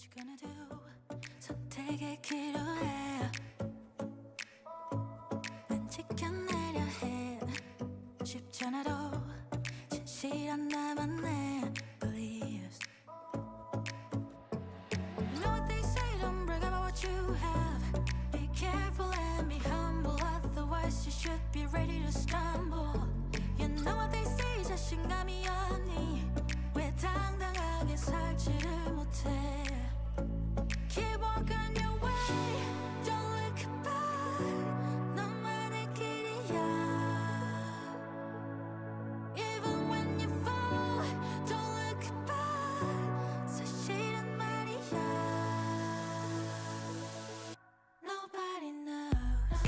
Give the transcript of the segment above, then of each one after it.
you gonna do? 선택의 기로에 난 지켜내려 해 쉽지 않아도 진실한 나만의 beliefs. You know what they say, don't brag about what you have. Be careful and be humble, otherwise you should be ready to stumble. You know what they say, 자신감이 없니? 왜 당당하게 살지를 못해? Keep walking your way, don't look back. 너만의 길이야. Even when you fall, don't look back. 사실은 말이야. Nobody knows.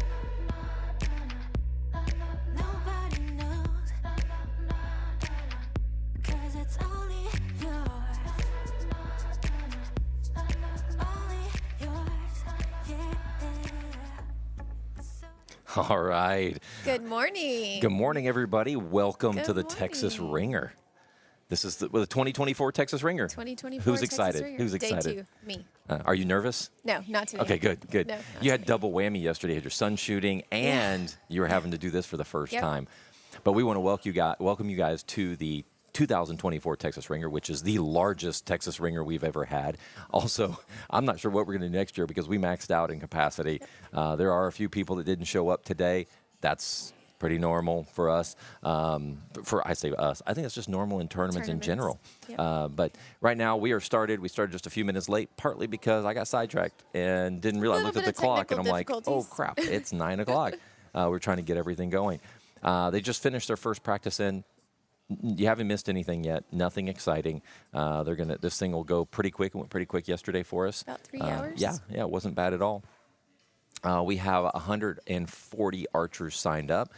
Nobody knows. 'Cause it's only yours. Only yours, yeah. All right. Good morning. Good morning, everybody. Welcome Good to the Texas morning. Ringer. This is the 2024 Texas Ringer. 2024 Who's Texas excited? Ringer. Who's Day excited? 2, me. Are you nervous? No, not today. Okay, good. No, not You had today. double whammy yesterday. You had your son shooting, and you were having to do this for the first Yep. time. But we want to welcome you guys to the 2024 Texas Ringer, which is the largest Texas Ringer we've ever had. Also, I'm not sure what we're going to do next year because we maxed out in capacity. There are a few people that didn't show up today. That's pretty normal for us. I say us. I think it's just normal in tournaments in general. Yep. But right now we started just a few minutes late, partly because I got sidetracked and didn't realize. I looked at the clock and I'm like, oh crap, it's 9 o'clock. We're trying to get everything going. They just finished their first practice in. You haven't missed anything yet. Nothing exciting. This thing will go pretty quick. It went pretty quick yesterday for us. About 3 hours? Yeah, it wasn't bad at all. We have 140 archers signed up.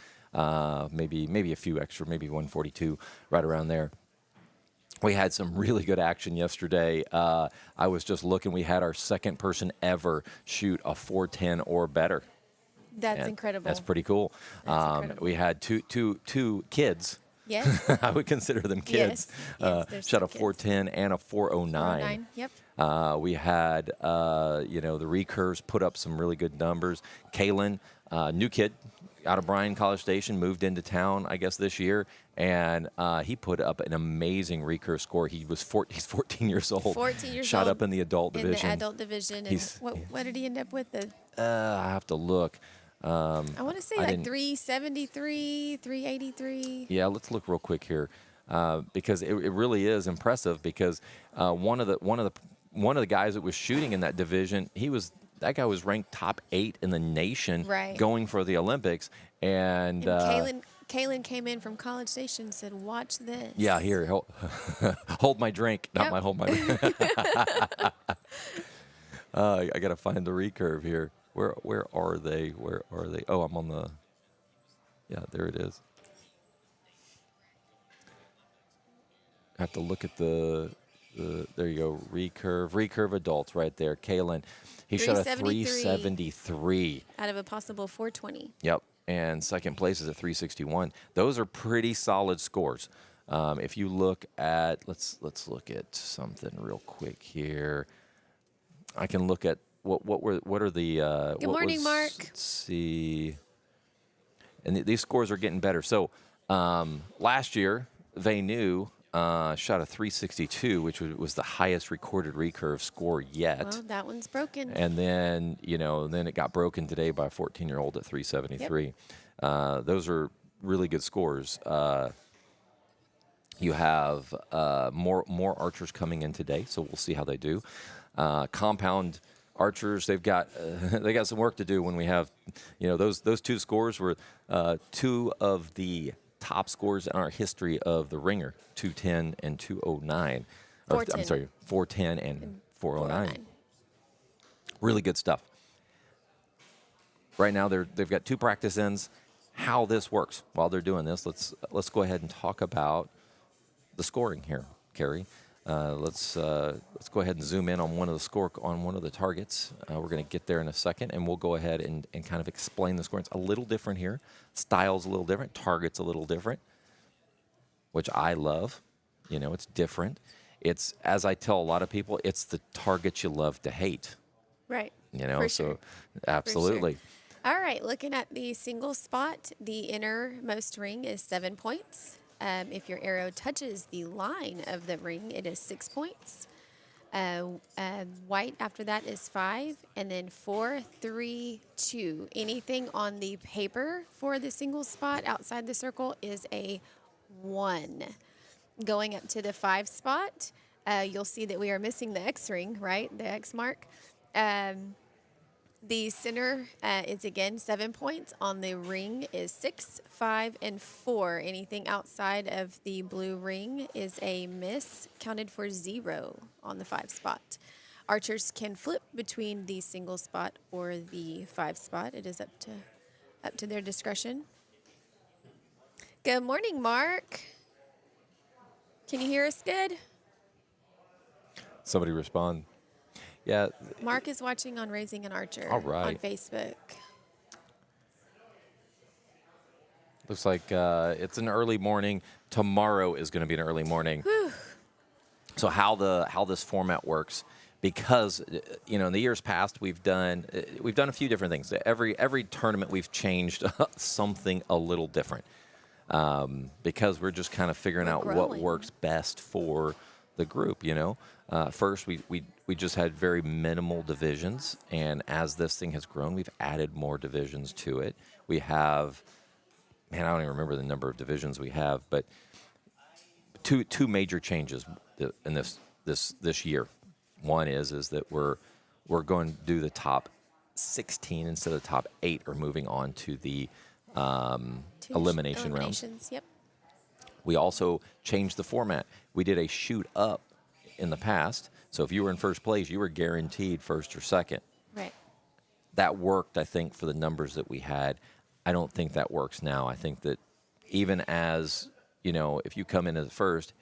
Maybe a few extra, maybe 142, right around there. We had some really good action yesterday. I was just looking. We had our second person ever shoot a 410 or better. That's incredible. That's pretty cool. That's incredible. We had two kids. Yes. I would consider them kids. Yes, they're Shot a still 410 and a 409. 409, yep. We had, the recurves put up some really good numbers. Kaylin, new kid out of Bryan College Station, moved into town, I guess, this year. And he put up an amazing recurve score. He's 14 years old. 14 years Shot old up in the adult division. In the adult division. And what did he end up with? I have to look. I want to say like 373, 383. Yeah, let's look real quick here, because it really is impressive. Because one of the guys that was shooting in that division, that guy was ranked top 8 in the nation, Right. going for the Olympics. And Kaylin came in from College Station and said, "Watch this." Yeah, here, hold my drink, not Yep. my hold my. I gotta find the recurve here. Where are they? Where are they? Oh, I'm on the. Yeah, there it is. I have to look at the there you go, recurve adults right there. Kaylin, he shot a 373 out of a possible 420. Yep, and second place is at 361. Those are pretty solid scores. If you look at, let's look at something real quick here. I can look at what are the Good morning, Mark. Let's see. And these scores are getting better. So last year, Vanu shot a 362, which was the highest recorded recurve score yet. Well, that one's broken. And then, then it got broken today by a 14-year-old at 373. Yep. Those are really good scores. You have more archers coming in today, so we'll see how they do. Compound archers, they've got some work to do when we have, those two scores were two of the top scores in our history of the Ringer, 210 and 209. I'm sorry, 410 and 409. Really good stuff. Right now they've got 2 practice ends. How this works while they're doing this, let's go ahead and talk about the scoring here, Carrie. Let's go ahead and zoom in on one of the targets. We're going to get there in a second, and we'll go ahead and kind of explain the scoring. It's a little different here. Style's a little different. Target's a little different, which I love. It's different. it's, as I tell a lot of people, it's the target you love to hate. Right. You know, For so sure. absolutely. All right, looking at the single spot, the innermost ring is 7 points. If your arrow touches the line of the ring, it is 6 points. White after that is 5, and then 4, 3, 2. Anything on the paper for the single spot outside the circle is a 1. Going up to the 5 spot, you'll see that we are missing the X ring, right? The X mark. The center is again 7 points. On the ring is 6, 5, and 4. Anything outside of the blue ring is a miss, counted for 0 on the 5 spot. Archers can flip between the single spot or the 5 spot. It is up to their discretion. Good morning, Mark. Can you hear us good? Somebody respond. Yeah. Mark is watching on Raising an Archer All right. on Facebook. Looks like it's an early morning. Tomorrow is going to be an early morning. Whew. So how this format works, because in the years past we've done a few different things. Every tournament we've changed something a little different, because we're just kind of figuring out what works best for the group. First we just had very minimal divisions, and as this thing has grown, we've added more divisions to it. We have, I don't even remember the number of divisions we have, but two major changes in this year. One is that we're going to do the top 16 instead of the top 8, or moving on to the elimination rounds. Yep. We also changed the format. We did a shoot up in the past. So if you were in first place, you were guaranteed first or second. Right. That worked, I think, for the numbers that we had. I don't think that works now. I think that even as, if you come in as first,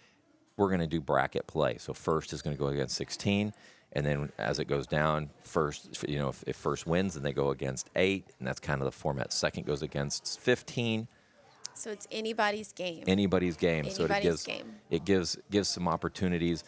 we're going to do bracket play. So first is going to go against 16. And then as it goes down, first, if first wins, then they go against 8. And that's kind of the format. Second goes against 15. So it's anybody's game. Anybody's game. Anybody's so game. It gives some opportunities.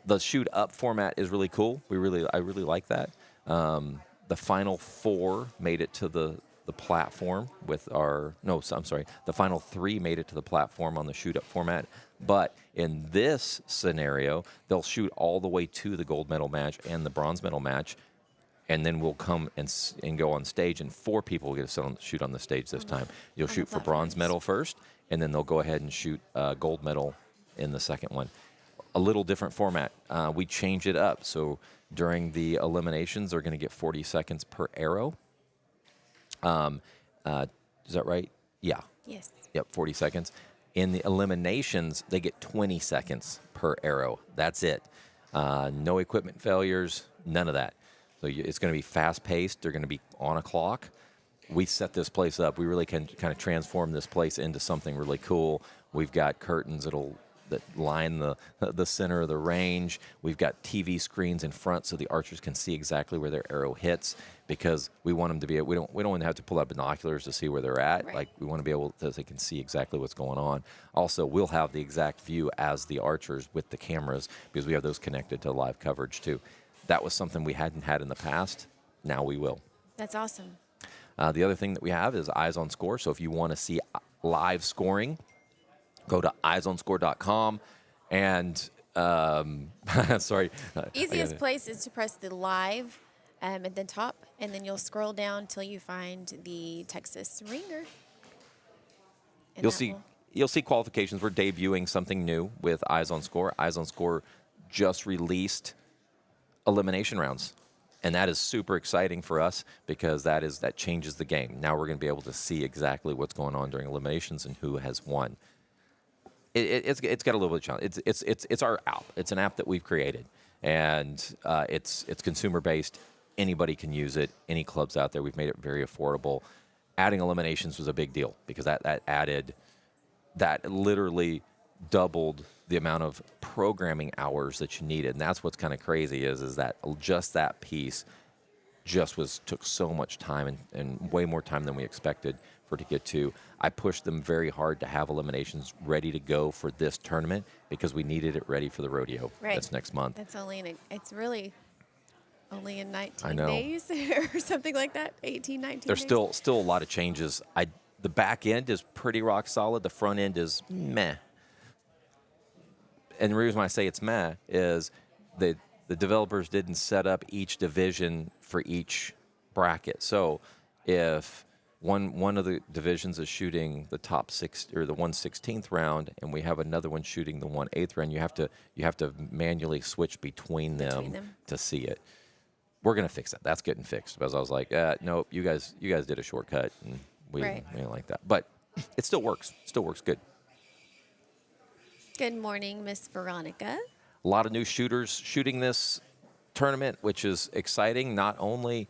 The shoot up format is really cool. I really like that. The final 4 made it to the platform with the final 3 made it to the platform on the shoot up format. But in this scenario, they'll shoot all the way to the gold medal match and the bronze medal match, and then we'll come and go on stage, and 4 people will get to shoot on the stage this time. You'll shoot for bronze medal first, and then they'll go ahead and shoot gold medal in the second one. A little different format. We change it up. So during the eliminations, they're going to get 40 seconds per arrow. Is that right? Yeah. Yes. Yep, 40 seconds. In the eliminations, they get 20 seconds per arrow. That's it. No equipment failures, none of that. So it's going to be fast-paced. They're going to be on a clock. We set this place up. We really can kind of transform this place into something really cool. We've got curtains that line the center of the range. We've got TV screens in front so the archers can see exactly where their arrow hits, because we want them to be. We don't want to have to pull out binoculars to see where they're at. Right. Like, we want to be able to, they can see exactly what's going on. Also, we'll have the exact view as the archers with the cameras, because we have those connected to live coverage too. That was something we hadn't had in the past. Now we will. That's awesome. The other thing that we have is Eyes on Score. So if you want to see live scoring, go to eyesonscore.com and sorry. Easiest place is to press the live at the top, and then you'll scroll down till you find the Texas Ringer. And You'll see qualifications. We're debuting something new with Eyes on Score. Eyes on Score just released elimination rounds, and that is super exciting for us, because that changes the game. Now we're going to be able to see exactly what's going on during eliminations and who has won. It's got a little bit of challenge. It's our app. It's an app that we've created, and it's consumer based. Anybody can use it. Any clubs out there. We've made it very affordable. Adding eliminations was a big deal, because that literally doubled the amount of programming hours that you needed. And that's what's kind of crazy is that just that piece took so much time, and way more time than we expected for it to get to. I pushed them very hard to have eliminations ready to go for this tournament because we needed it ready for the rodeo. Right. That's next month. That's it's really only in 19 I know. days or something like that. 18, 19 There's days. still a lot of changes. The back end is pretty rock solid. The front end is meh. And the reason why I say it's meh is the developers didn't set up each division for each bracket. So if one of the divisions is shooting the top 6 or the 1/16th round, and we have another one shooting the 1/8th round, you have to manually switch between them to see it. We're gonna fix that. That's getting fixed because I was like, nope, you guys did a shortcut, and we didn't like that. But it still works. Still works good. Good morning, Miss Veronica. A lot of new shooters shooting this tournament, which is exciting. Not only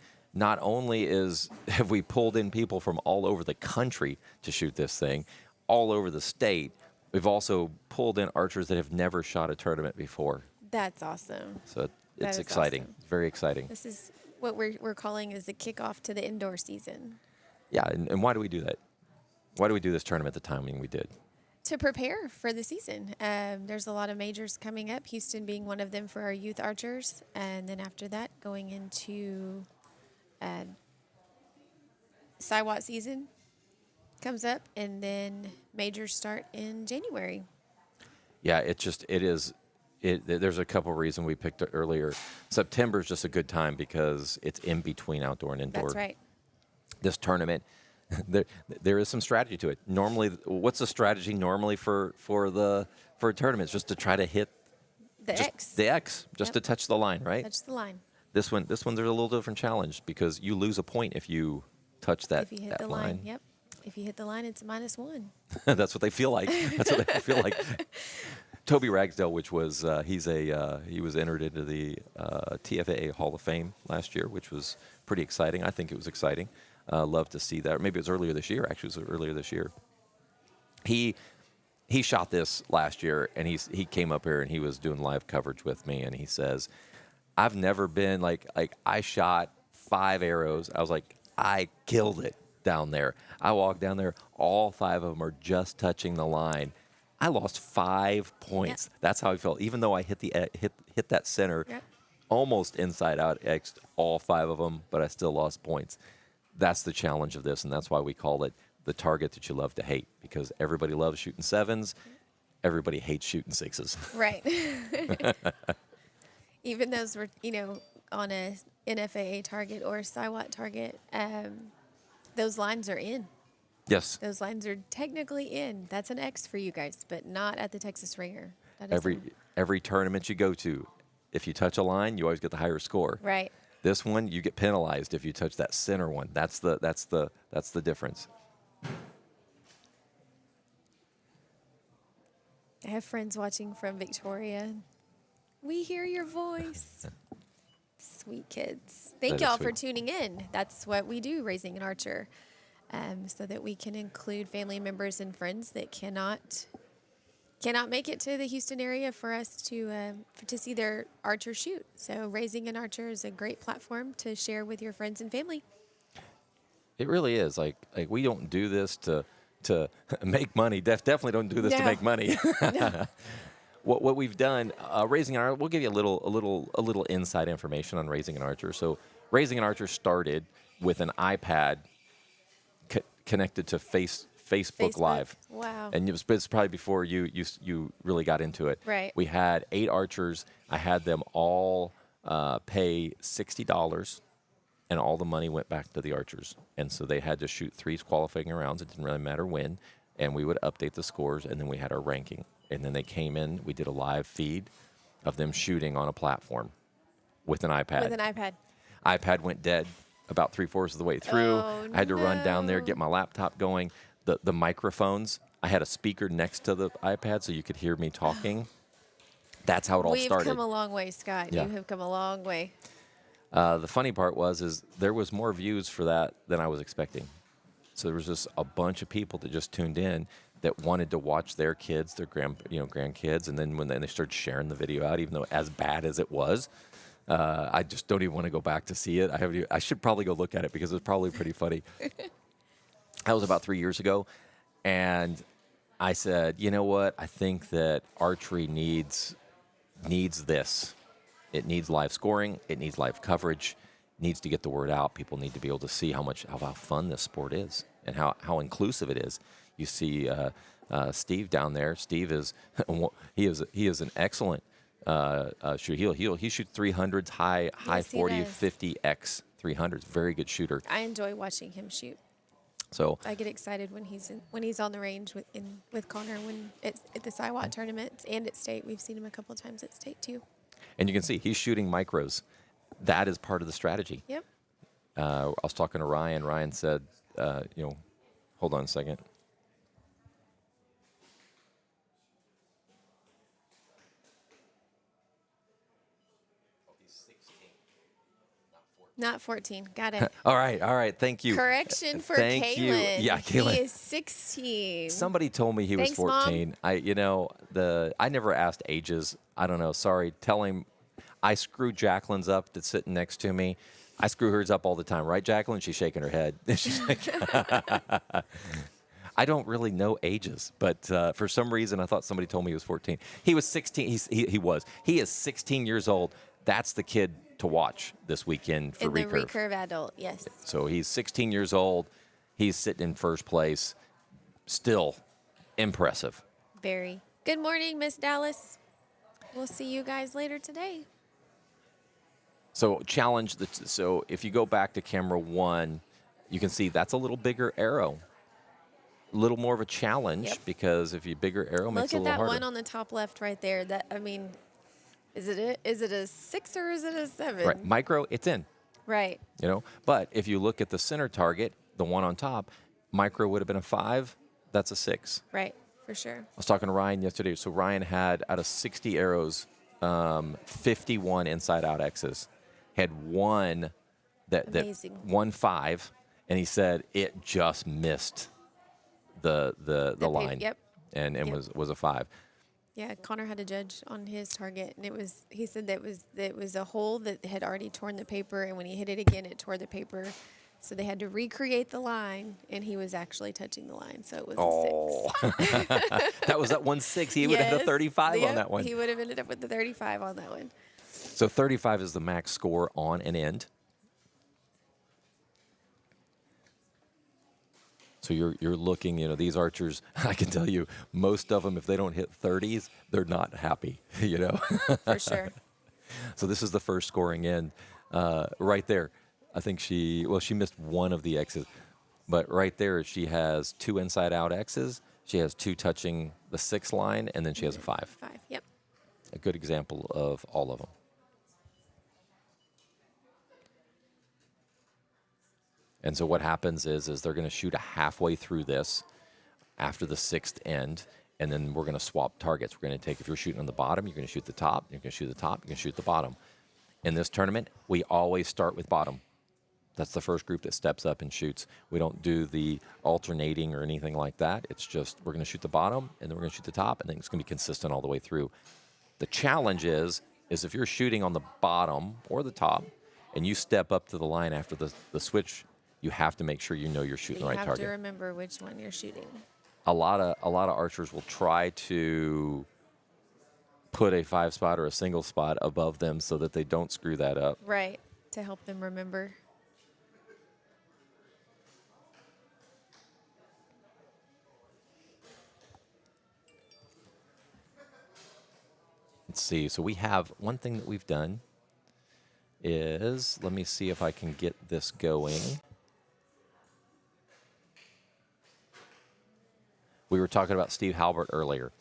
have we pulled in people from all over the country to shoot this thing, all over the state, we've also pulled in archers that have never shot a tournament before. That's awesome. So That it's is exciting. awesome. It's very exciting. This is what we're calling is the kickoff to the indoor season. Yeah, and why do we do that? Why do we do this tournament at the timing we did? To prepare for the season. There's a lot of majors coming up, Houston being one of them for our youth archers. And then after that, going into SIWAT season comes up, and then majors start in January. Yeah, there's a couple reasons we picked it earlier. September is just a good time because it's in between outdoor and indoor. That's right. This tournament, there is some strategy to it. Normally, what's the strategy normally for a tournament? It's just to try to hit The X. Just to touch the line, right? Touch the line. This one, there's a little different challenge because you lose a point if you touch that If you hit the line. Yep. If you hit the line, it's -1. That's what they feel like. That's what they feel like. Toby Ragsdale, which was he was entered into the TFAA Hall of Fame last year, which was pretty exciting. I think it was exciting. Love to see that. Maybe it was earlier this year. Actually, it was earlier this year. He shot this last year, and he came up here and he was doing live coverage with me, and he says, "I've never been like I shot 5 arrows. I was like, I killed it down there. I walked down there. All 5 of them are just touching the line. I lost 5 points. Yep. That's how I felt. Even though I hit that center, Yep. almost inside out, X'd all 5 of them, but I still lost points. That's the challenge of this, and that's why we call it the target that you love to hate, because everybody loves shooting 7s. Everybody hates shooting 6s. Right. Even those were, on a NFAA target or a SIWAT target, those lines are in. Yes. Those lines are technically in. That's an X for you guys, but not at the Texas Ringer. That is Every tournament you go to, if you touch a line, you always get the higher score. right. This one, you get penalized if you touch that center one. That's the difference. I have friends watching from Victoria. We hear your voice. Sweet kids. Thank That is y'all for sweet. tuning in. That's what we do, Raising an Archer, so that we can include family members and friends that cannot make it to the Houston area for us to see their archer shoot. So Raising an Archer is a great platform to share with your friends and family. It really is. Like we don't do this to make money. Definitely don't do this to No. make money. What we've done, Raising an Archer, we'll give you a little inside information on Raising an Archer. So Raising an Archer started with an iPad connected to Facebook Live. Wow. And it's probably before you really got into it. Right. We had 8 archers. I had them all pay $60, and all the money went back to the archers. And so they had to shoot 3 qualifying rounds. It didn't really matter when. And we would update the scores, and then we had our ranking. And then they came in. We did a live feed of them shooting on a platform with an iPad. With an iPad. iPad went dead about 3/4 of the way through. Oh, I had to run down there, no. get my laptop going. The microphones, I had a speaker next to the iPad so you could hear me talking. That's how it all We've started. come a long way, Scott. Yeah. You have come a long way. The funny part was there was more views for that than I was expecting. So there was just a bunch of people that just tuned in that wanted to watch their kids, their grandkids, and then when they started sharing the video out, even though as bad as it was, I just don't even want to go back to see it. I should probably go look at it because it's probably pretty funny. That was about 3 years ago. And I said, you know what? I think that archery needs this. It needs live scoring. It needs live coverage. It needs to get the word out. People need to be able to see how fun this sport is and how inclusive it is. You see Steve down there. Steve is he is an excellent shooter. He shoots 300s, high Yes, he 40, does. 50x 300s. Very good shooter. I enjoy watching him shoot. So I get excited when he's on the range with Connor when it's at the SIWAT tournaments and at state. We've seen him a couple of times at state too. and you can see he's shooting micros. That is part of the strategy. Yep. I was talking to Ryan. Ryan said, hold on a second. Not 14. Got it. All right. Thank you. Correction for Thank you. Kaylin. Yeah, Kaylin. He is 16. Somebody told me he was Thanks, Mom. 14. I never asked ages. I don't know. Sorry. Tell him I screw Jacqueline's up that's sitting next to me. I screw hers up all the time, right, Jacqueline? She's shaking her head. She's like, I don't really know ages, but for some reason I thought somebody told me he was 14. He was 16. He is 16 years old. That's the kid to watch this weekend for in the recurve. recurve adult, yes. So he's 16 years old. He's sitting in first place. Still impressive. Very. Good morning, Miss Dallas. We'll see you guys later today. So so if you go back to camera 1, you can see that's a little bigger arrow. A little more of a challenge Yep. because if you bigger arrow makes it a Look at little that harder. one on the top left right there. Is it a 6 or is it a 7? Right, micro, it's in. Right. But if you look at the center target, the one on top, micro would have been a 5. That's a 6. Right. For sure. I was talking to Ryan yesterday. So Ryan had, out of 60 arrows, 51 inside-out X's. Had one Amazing. 5, and he said it just missed the line. Yep. And Yep. was a 5. Yeah, Connor had a judge on his target, and he said that was a hole that had already torn the paper, and when he hit it again, it tore the paper. So they had to recreate the line, and he was actually touching the line, so it was a 6. That was that 1-6. He would have had a 35 on Yep, that one. He would have ended up with the 35 on that one. So 35 is the max score on an end. So you're looking, these archers, I can tell you, most of them, if they don't hit 30s, they're not happy, For sure. So this is the first scoring end right there. I think she missed one of the X's. But right there, she has 2 inside-out X's. She has 2 touching the 6 line, and then she has a 5. 5, yep. A good example of all of them. And so what happens is they're going to shoot a halfway through this after the 6th end, and then we're going to swap targets. We're going to take, if you're shooting on the bottom, you're going to shoot the top. You're going to shoot the top. You're going to shoot the bottom. In this tournament, we always start with bottom. That's the first group that steps up and shoots. We don't do the alternating or anything like that. It's just we're going to shoot the bottom, and then we're going to shoot the top, and then it's going to be consistent all the way through. The challenge is if you're shooting on the bottom or the top, and you step up to the line after the switch, you have to make sure you're shooting the right target. You have to remember which one you're shooting. A lot of archers will try to put a 5 spot or a single spot above them so that they don't screw that up. Right, to help them remember. Let's see. So we have one thing that we've done is, let me see if I can get this going. We were talking about Steve Halbert earlier.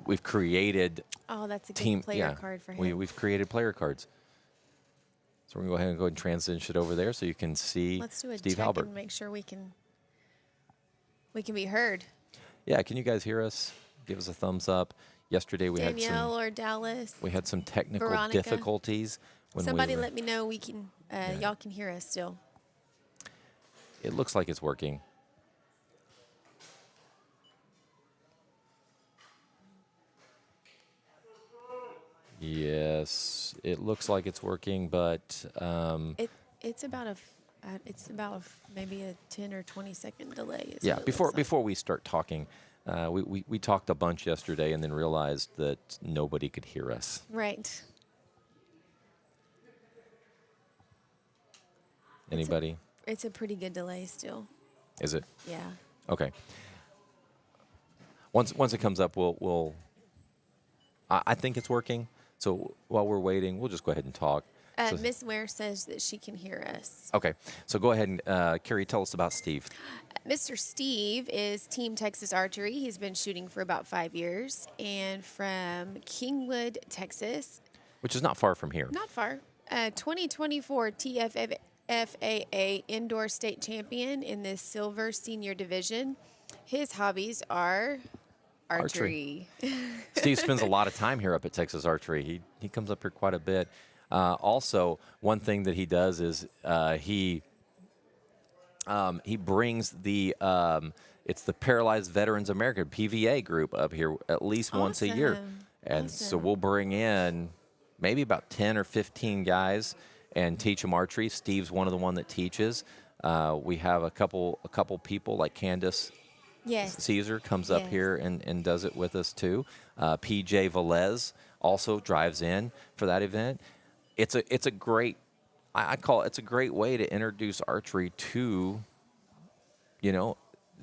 We've created Oh, that's a good team player card for him. We've created player cards. So we're going to go ahead and transition it over there so you can see Let's do a Steve check Halbert. and make sure we can be heard. Yeah, can you guys hear us? Give us a thumbs up. Yesterday we Danielle or Dallas. had some technical Veronica. difficulties when Somebody we were, let me know y'all can hear us still. It looks like it's working. Yes, it looks like it's working, but It's about It's about maybe a 10 or 20-second delay. Is Yeah, what it before looks like. before we start talking, we talked a bunch yesterday and then realized that nobody could hear us. Right. Anybody? It's a pretty good delay still. Is it? Yeah. Okay. Once it comes up, we'll I think it's working. So while we're waiting, we'll just go ahead and talk. So- Miss Ware says that she can hear us. okay. So go ahead and Carrie, tell us about Steve. Mr. Steve is Team Texas Archery. He's been shooting for about 5 years, and from Kingwood, Texas, Which is not far from here. not far. 2024 TFFAA Indoor State Champion in the Silver Senior Division. His hobbies are archery. Steve spends a lot of time here up at Texas Archery. He comes up here quite a bit. Also, one thing that he does is he brings the it's the Paralyzed Veterans America PVA group up here at least once a year, Awesome. and so Awesome. we'll bring in maybe about 10 or 15 guys and teach them archery. Steve's one of the one that teaches. We have a couple people like Candace Yes. Caesar comes up Yes. here and does it with us too. PJ Velez also drives in for that event. It's a great, I call it's a great way to introduce archery to,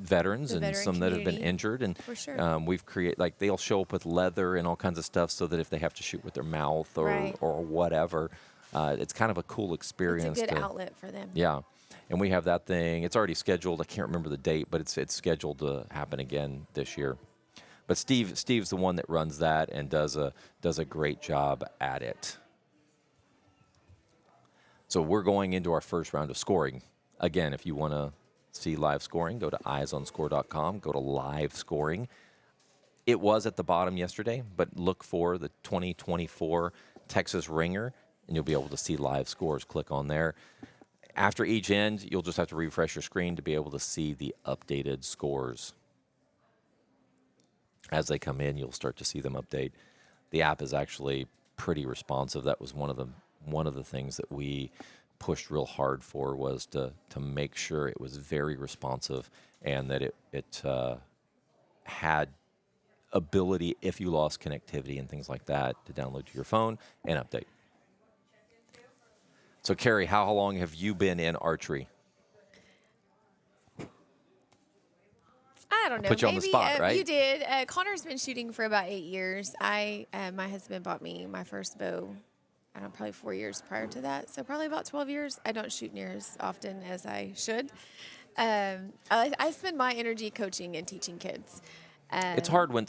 veterans The and veteran some that have been community. injured. And For sure. we've created, like, they'll show up with leather and all kinds of stuff so that if they have to shoot with their mouth or, Right. or whatever, it's kind of a cool It's experience. a good to- outlet for them. yeah, and we have that thing. It's already scheduled. I can't remember the date, but it's scheduled to happen again this year. But Steve's the one that runs that and does a great job at it. So we're going into our first round of scoring. Again, if you want to see live scoring, go to eyesonscore.com, go to live scoring. It was at the bottom yesterday, but look for the 2024 Texas Ringer, and you'll be able to see live scores. Click on there. After each end, you'll just have to refresh your screen to be able to see the updated scores. As they come in, you'll start to see them update. The app is actually pretty responsive. That was one of the things that we pushed real hard for, was to make sure it was very responsive and that it had ability, if you lost connectivity and things like that, to download to your phone and update. So, Carrie, how long have you been in archery? I don't know. Put you on the Maybe, spot, right? You did. Connor's been shooting for about 8 years. My husband bought me my first bow, I don't know, probably 4 years prior to that. So probably about 12 years. I don't shoot near as often as I should. I spend my energy coaching and teaching kids. It's hard when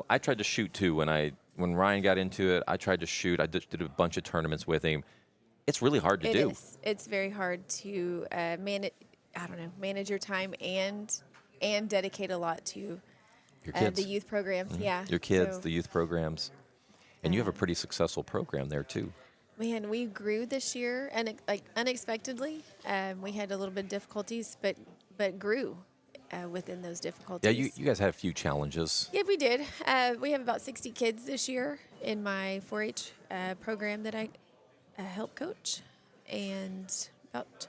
I tried to shoot too when Ryan got into it. I tried to shoot. I did a bunch of tournaments with him. It's really hard to do. It is. It's very hard to manage your time and dedicate a lot to Your kids, the youth programs. Yeah, your kids, So, the youth programs, and you have a pretty successful program there too. Man, we grew this year and unexpectedly. We had a little bit of difficulties, but grew within those difficulties. Yeah, you guys had a few challenges. Yeah, we did. We have about 60 kids this year in my 4-H program that I help coach, and about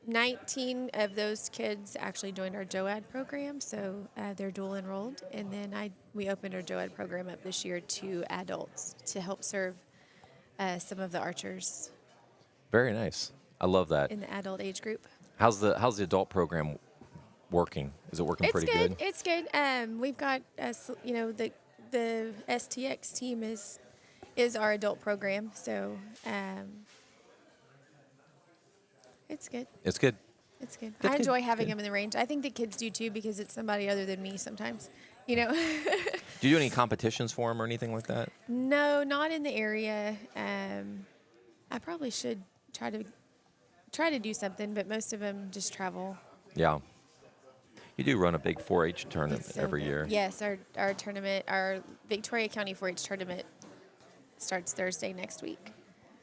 19 of those kids actually joined our JOAD program, so they're dual enrolled. And then we opened our JOAD program up this year to adults to help serve some of the archers Very nice. I love that. in the adult age group. How's the adult program working? Is it working It's pretty good. It's good. We've got the STX team is our adult program, so it's good. It's good. It's good. Good, I good, enjoy having good. them in the range. I think the kids do too, because it's somebody other than me sometimes. Do you do any competitions for them or anything like that? No, not in the area. I probably should try to do something, but most of them just travel. Yeah. You do run a big 4-H tournament It's so every good. year. Yes, our tournament, our Victoria County 4-H tournament starts Thursday next week.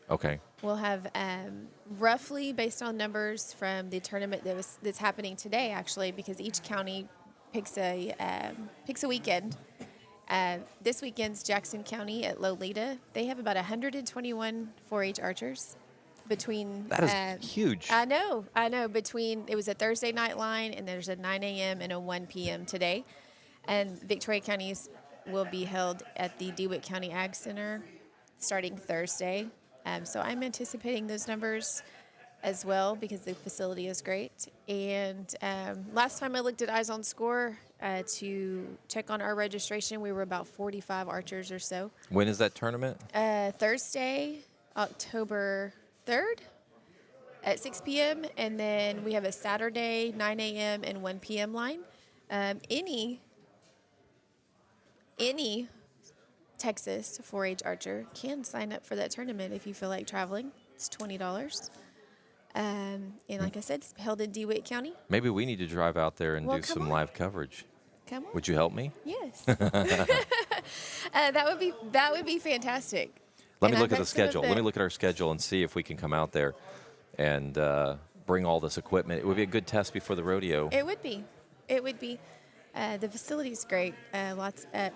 Okay. We'll have roughly, based on numbers from the tournament that's happening today, actually, because each county picks a weekend. This weekend's Jackson County at Lolita. They have about 121 4-H archers. between. That is huge. I know. It was a Thursday night line, and there's a 9 a.m. and a 1 p.m. today. And Victoria counties will be held at the DeWitt County Ag Center starting Thursday. So I'm anticipating those numbers as well because the facility is great. And last time I looked at Eyes on Score to check on our registration, we were about 45 archers or so. When is that tournament? Thursday, October 3rd at 6 p.m. And then we have a Saturday, 9 a.m. and 1 p.m. line. Any Texas 4-H archer can sign up for that tournament if you feel like traveling. It's $20. And like I said, it's held in DeWitt County. Maybe we need to drive out there and Well, do come some on. live coverage. Come on. Would you help me? Yes. That would be fantastic. Let me And look I've at the met some of schedule. Let me look at our schedule and see if we can come out there and bring all this equipment. It would be a good test before the rodeo. It would be. The facility's great. Lots at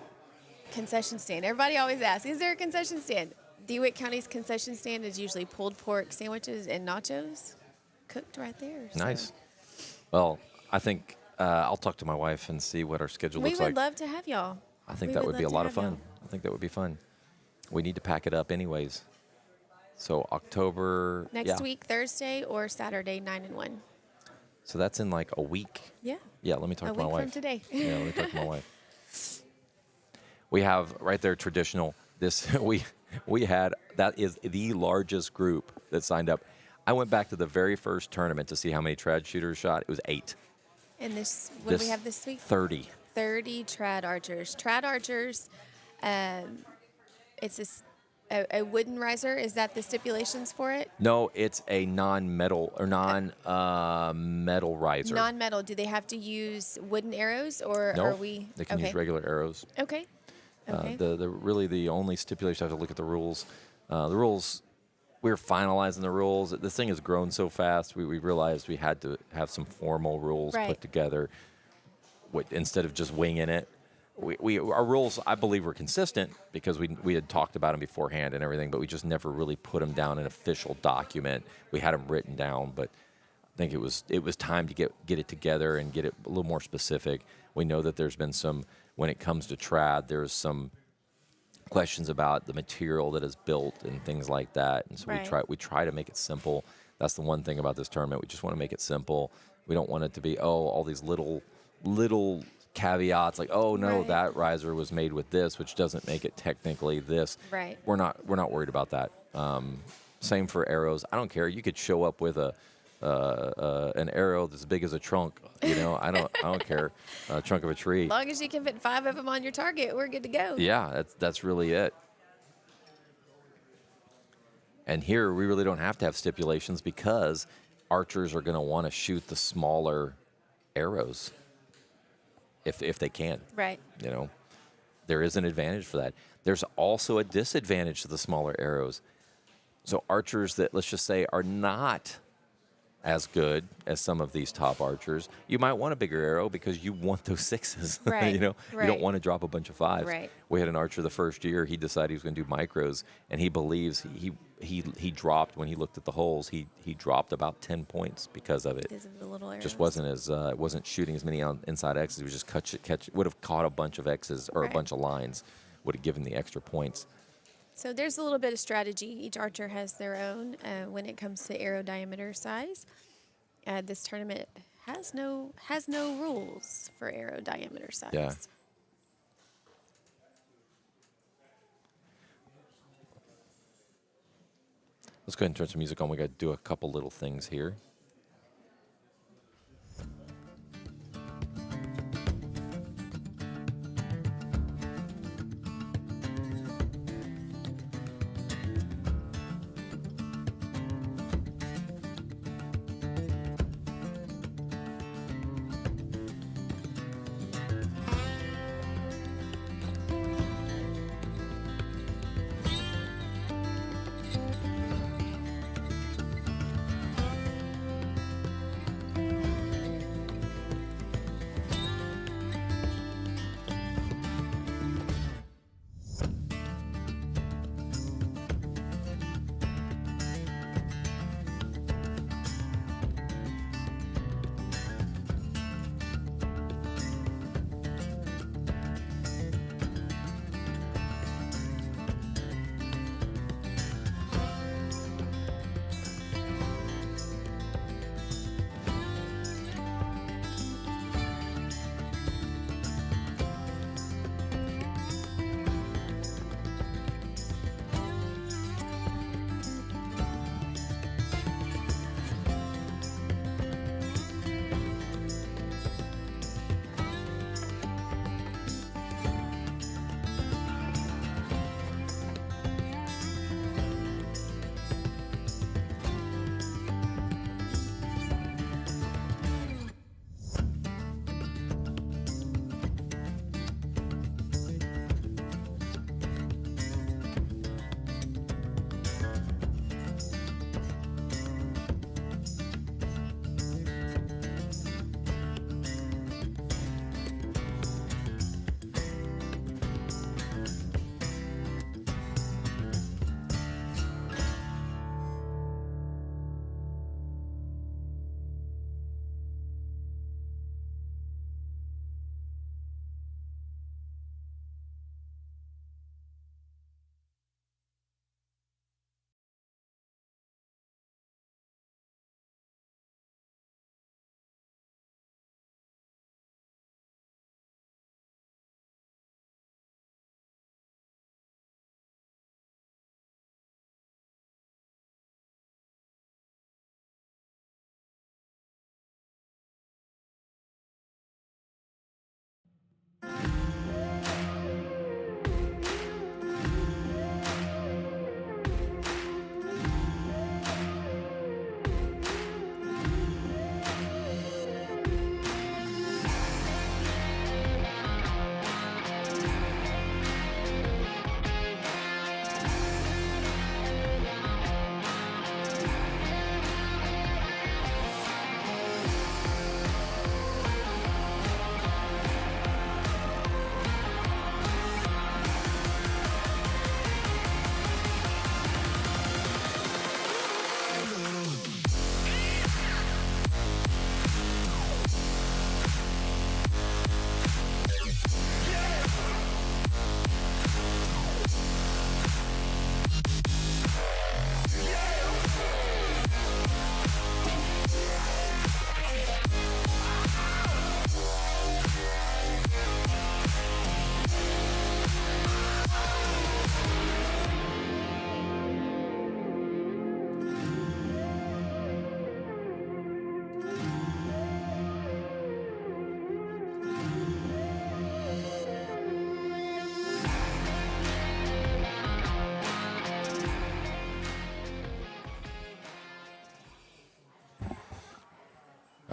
concession stand. Everybody always asks, is there a concession stand? DeWitt County's concession stand is usually pulled pork sandwiches and nachos cooked right there. So. Nice. Well, I think I'll talk to my wife and see what our schedule We looks would like. love to have y'all. I think We that would would be a love to lot of have fun. y'all. I think that would be fun. We need to pack it up anyways. So October. Next week, Thursday or Saturday, 9 and 1. So that's in like a week. Yeah. Yeah, let me talk A to my week wife. from today. Yeah, let me talk to my wife. We have right there traditional. This we had that is the largest group that signed up. I went back to the very first tournament to see how many trad shooters shot. It was 8. And what do we have this week? 30. 30 trad archers. Trad archers, it's a wooden riser. Is that the stipulations for it? No, it's a non-metal or non-metal riser. Non-metal. Do they have to use wooden arrows, or No, are we? they can okay. use regular arrows. Okay. Okay. The only stipulation, I have to look at the rules. The rules, we're finalizing the rules. This thing has grown so fast. We realized we had to have some formal rules Right. put together. Instead of just winging it, our rules, I believe, were consistent because we had talked about them beforehand and everything, but we just never really put them down in an official document. We had them written down, but I think it was time to get it together and get it a little more specific. We know that there's been some, when it comes to trad, there's some questions about the material that is built and things like that, and so Right. we try to make it simple. That's the one thing about this tournament. We just want to make it simple. We don't want it to be all these little caveats like, oh no, Right. that riser was made with this, which doesn't make it technically this. Right. We're not worried about that. Same for arrows. I don't care. You could show up with an arrow that's as big as a trunk. I don't care. Trunk of a tree. As long as you can fit 5 of them on your target, we're good to go. Yeah, that's really it. And here we really don't have to have stipulations because archers are going to want to shoot the smaller arrows if they can. Right. There is an advantage for that. There's also a disadvantage to the smaller arrows. So archers that, let's just say, are not as good as some of these top archers, you might want a bigger arrow because you want those 6s. Right, You don't right. want to drop a bunch of 5s. Right. We had an archer the first year. He decided he was going to do micros, and he believes he dropped when he looked at the holes. He dropped about 10 points because of it. Because of the little arrows. Just wasn't shooting as many on inside X's. He was just would have caught a bunch of X's or Right. a bunch of lines, would have given the extra points. So there's a little bit of strategy. Each archer has their own when it comes to arrow diameter size. This tournament has no rules for arrow diameter size. Yeah. Let's go ahead and turn some music on. We got to do a couple little things here.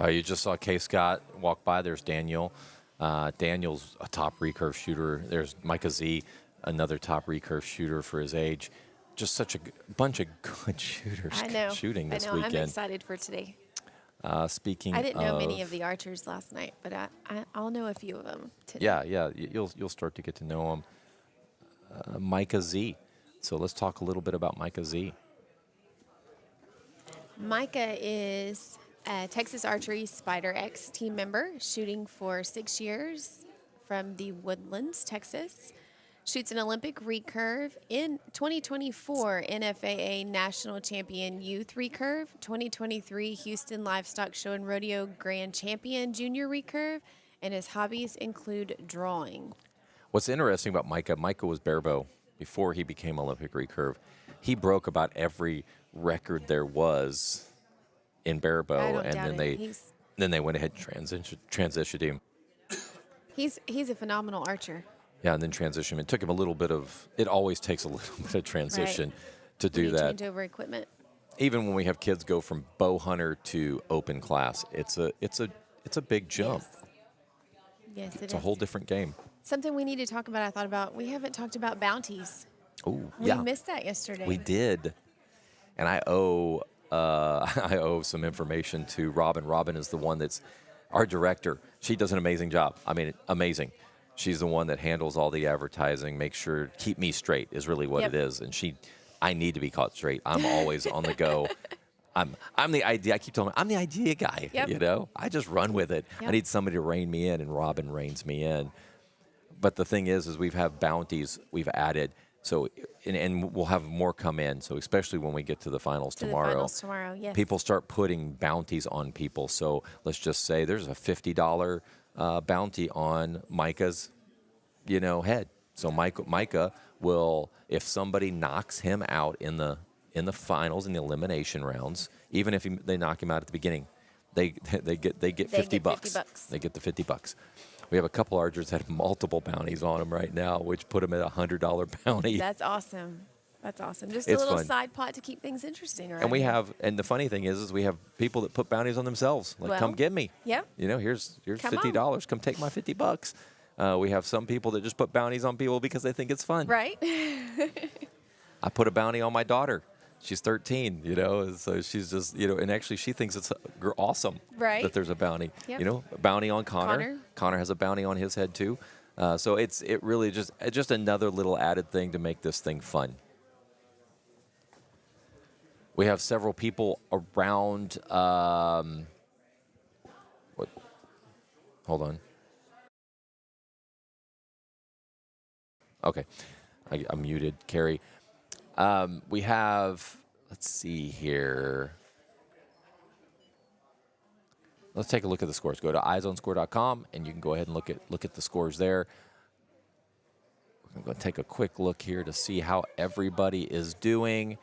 You just saw Kay Scott walk by. There's Daniel. Daniel's a top recurve shooter. There's Micah Z, another top recurve shooter for his age. Just such a bunch of good shooters I know. shooting this I know. I'm weekend. excited for today. Speaking I didn't know many of the archers last night, but I'll know a few of them today. Yeah. You'll start to get to know them. Micah Z. So let's talk a little bit about Micah Z. Micah is a Texas Archery Spider X team member, shooting for 6 years from the Woodlands, Texas. Shoots an Olympic recurve in 2024 NFAA National Champion Youth Recurve, 2023 Houston Livestock Show and Rodeo Grand Champion Junior Recurve, and his hobbies include drawing. What's interesting about Micah was barebow before he became Olympic recurve. He broke about every record there was in barebow, and then they went ahead and transitioned him. He's a phenomenal archer. Yeah, and then transition. It took him a little bit of. It always takes a little bit of transition to do that. Change over equipment. Even when we have kids go from bow hunter to open class, it's a big jump. Yes, it is. It's a whole different game. Something we need to talk about. I thought about. We haven't talked about bounties. Oh, We yeah. missed that yesterday. We did, and I owe I owe some information to Robin. Robin is the one that's our director. She does an amazing job. I mean, amazing. She's the one that handles all the advertising, makes sure keep me straight is really what Yep. it is. And I need to be caught straight. I'm always on the go. I'm the idea. I keep telling her, I'm the idea guy. Yep. You know, I just run with it. Yep. I need somebody to rein me in, and Robin reins me in. But the thing is we've had bounties we've added. So, and we'll have more come in. So, especially when we get to the finals tomorrow. The finals tomorrow, yes. People start putting bounties on people. So, let's just say there's a $50 bounty on Micah's, head. So, Micah will, if somebody knocks him out in the finals, in the elimination rounds, even if they knock him out at the beginning, they get $50 bucks. They get the $50. We have a couple archers that have multiple bounties on them right now, which put them at a $100 bounty. That's awesome. Just It's a little fun. side pot to keep things interesting around And we here. have, and the funny thing is we have people that put bounties on themselves. Like, Well, come get me. yep. Here's Come $50. Come take my $50. We have some people that just put bounties on people because they think it's fun. Right? I put a bounty on my daughter. She's 13, and so she's just, and actually she thinks it's awesome Right. that there's a bounty. Yep. A bounty on Connor. Connor has a bounty on his head too. So it really just another little added thing to make this thing fun. We have several people around. What? Hold on. Okay, I'm muted, Carrie. We have, let's see here. Let's take a look at the scores. Go to eyesonscore.com and you can go ahead and look at the scores there. I'm going to take a quick look here to see how everybody is doing.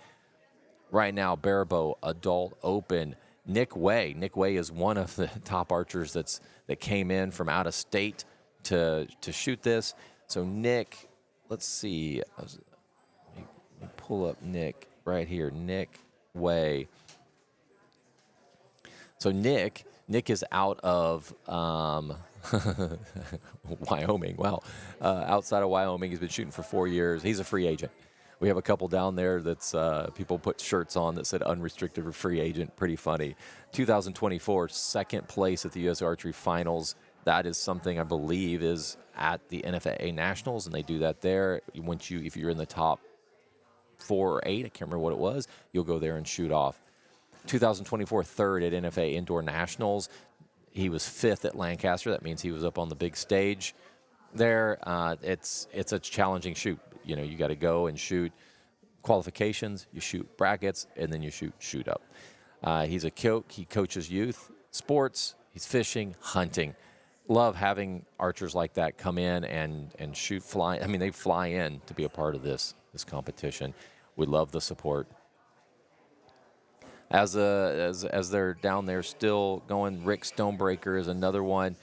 Right now, barebow, adult, open. Nick Way. Nick Way is one of the top archers that came in from out of state to shoot this. So Nick, let's see. Let me pull up Nick right here. Nick Way. So Nick is out of Wyoming. Wow. Outside of Wyoming, he's been shooting for 4 years. He's a free agent. We have a couple down there that's people put shirts on that said unrestricted or free agent. Pretty funny. 2024, second place at the U.S. Archery Finals. That is something I believe is at the NFAA Nationals, and they do that there. If you're in the top 4 or 8, I can't remember what it was, you'll go there and shoot off. 2024, third at NFA Indoor Nationals. He was 5th at Lancaster. That means he was up on the big stage there. It's a challenging shoot. You got to go and shoot qualifications, you shoot brackets, and then you shoot up. He's a coach. He coaches youth sports. He's fishing, hunting. Love having archers like that come in and shoot fly. I mean, they fly in to be a part of this competition. We love the support. As they're down there still going, Rick Stonebreaker is another one,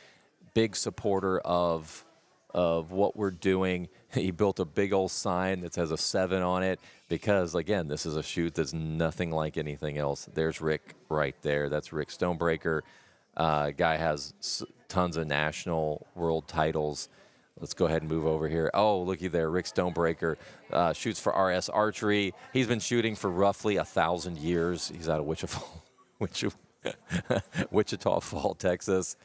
big supporter of what we're doing. He built a big old sign that has a 7 on it because, again, this is a shoot that's nothing like anything else. There's Rick right there. That's Rick Stonebreaker. Guy has tons of national world titles. Let's go ahead and move over here. Oh, looky there. Rick Stonebreaker shoots for RS Archery. He's been shooting for roughly 1,000 years. He's out of Wichita Fall, Texas.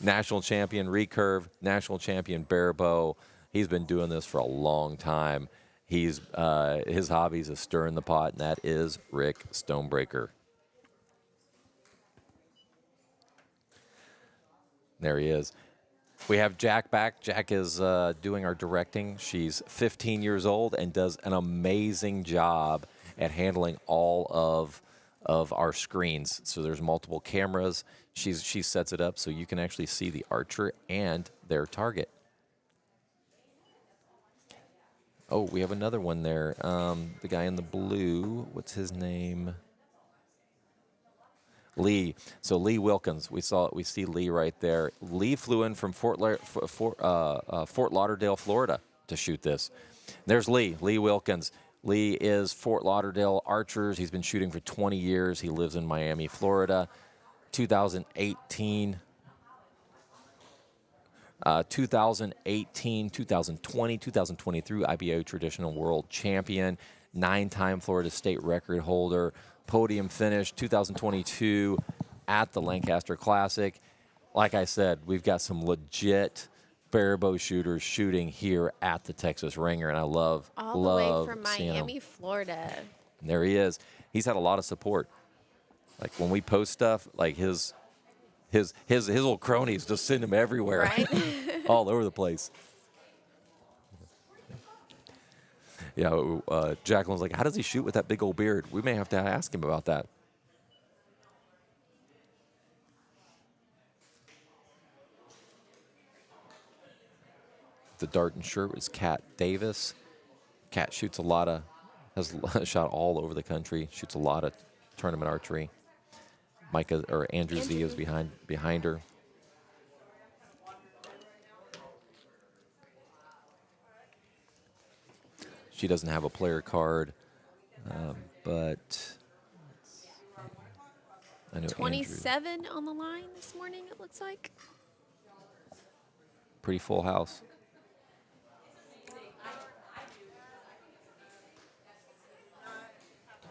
National champion recurve, national champion barebow. He's been doing this for a long time. His hobbies is stirring the pot, and that is Rick Stonebreaker. There he is. We have Jack back. Jack is doing our directing. She's 15 years old and does an amazing job at handling all of our screens. So there's multiple cameras. She sets it up so you can actually see the archer and their target. Oh, we have another one there. The guy in the blue, what's his name? Lee. So Lee Wilkins. We see Lee right there. Lee flew in from Fort Lauderdale, Florida, to shoot this. There's Lee Wilkins. Lee is Fort Lauderdale Archers. He's been shooting for 20 years. He lives in Miami, Florida. 2018, 2020, 2023 IBO Traditional World Champion, 9-time Florida State record holder, podium finish 2022 at the Lancaster Classic. Like I said, we've got some legit barebow shooters shooting here at the Texas Ringer, and I love all the way from seeing Miami, him. Florida. And there he is. He's had a lot of support. Like when we post stuff, like his little cronies just send him everywhere, Right? all over the place. Yeah, Jacqueline's like, how does he shoot with that big old beard? We may have to ask him about that. The dart and shirt is Kat Davis. Kat shoots has shot all over the country, shoots a lot of tournament archery. Andrew Z is behind her. She doesn't have a player card, but I know 27 Andrew, on the line this morning, it looks like. pretty full house.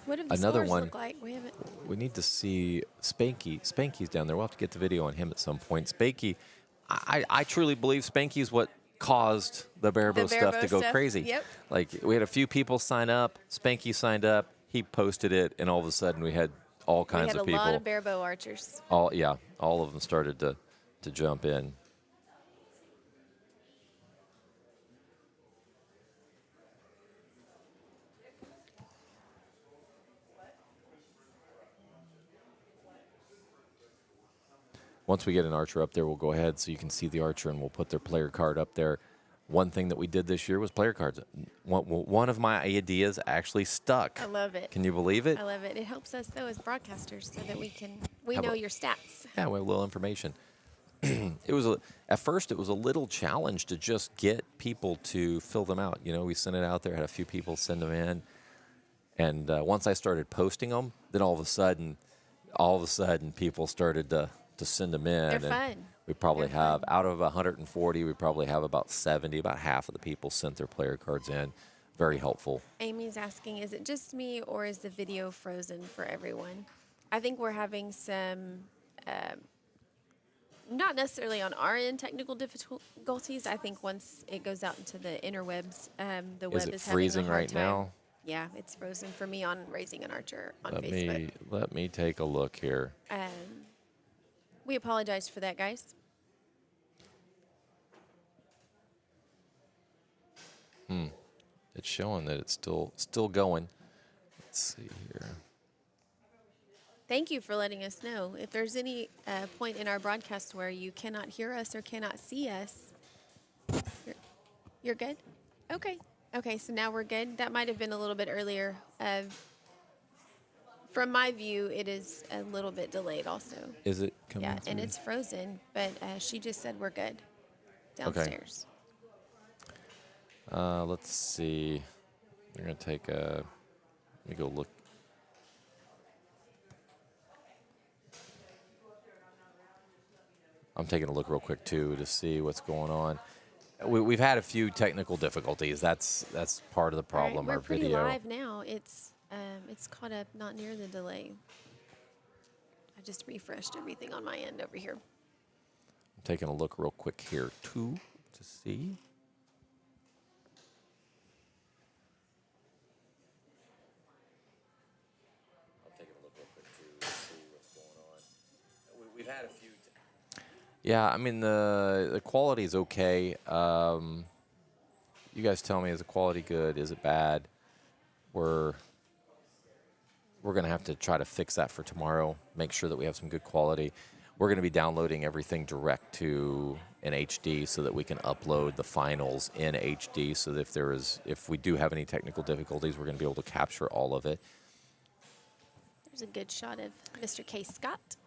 What do the Another scores one. look like? We haven't. We need to see Spanky. Spanky's down there. We'll have to get the video on him at some point. Spanky, I truly believe Spanky's what caused the barebow stuff to go crazy. Yep. Like, we had a few people sign up. Spanky signed up. He posted it, and all of a sudden we had all kinds of people. We had a lot of barebow archers. All of them started to jump in. Once we get an archer up there, we'll go ahead so you can see the archer, and we'll put their player card up there. One thing that we did this year was player cards. One of my ideas actually stuck. I love it. Can you believe it? I love it. It helps us, though, as broadcasters so that we know your stats. Yeah, we have a little information. At first, it was a little challenge to just get people to fill them out. You know, we sent it out there, had a few people send them in. And once I started posting them, then all of a sudden, people started to send them in. They're fun. We probably They're have, fun. out of 140, we probably have about 70, about half of the people sent their player cards in. Very helpful. Amy's asking, is it just me or is the video frozen for everyone? I think we're having some, not necessarily on our end, technical difficulties. I think once it goes out into the interwebs, the web is freezing having a hard right time. now? Yeah, it's frozen for me on Raising an Archer on Facebook. Let me take a look here. We apologize for that, guys. It's showing that it's still going. Let's see here. Thank you for letting us know. If there's any point in our broadcast where you cannot hear us or cannot see us, you're good? Okay. Okay, so now we're good. That might have been a little bit earlier. From my view, it is a little bit delayed also. Is it coming Yeah, through? and it's frozen, but she just said we're good downstairs. Let's see. We're going to take a... Let me go look. I'm taking a look real quick too to see what's going on. We've had a few technical difficulties. That's part of the All right, problem. we're Our pretty video. live now. It's caught up, not near the delay. I just refreshed everything on my end over here. I'm taking a look real quick here too to see. I'm taking a look real quick too to see what's going on. We've had a few. Yeah, I mean the quality is okay. You guys tell me, is the quality good? Is it bad? We're gonna have to try to fix that for tomorrow. Make sure that we have some good quality. We're gonna be downloading everything direct to an HD so that we can upload the finals in HD. So that if we do have any technical difficulties, we're gonna be able to capture all of it. There's a good shot of Mr. K. Scott.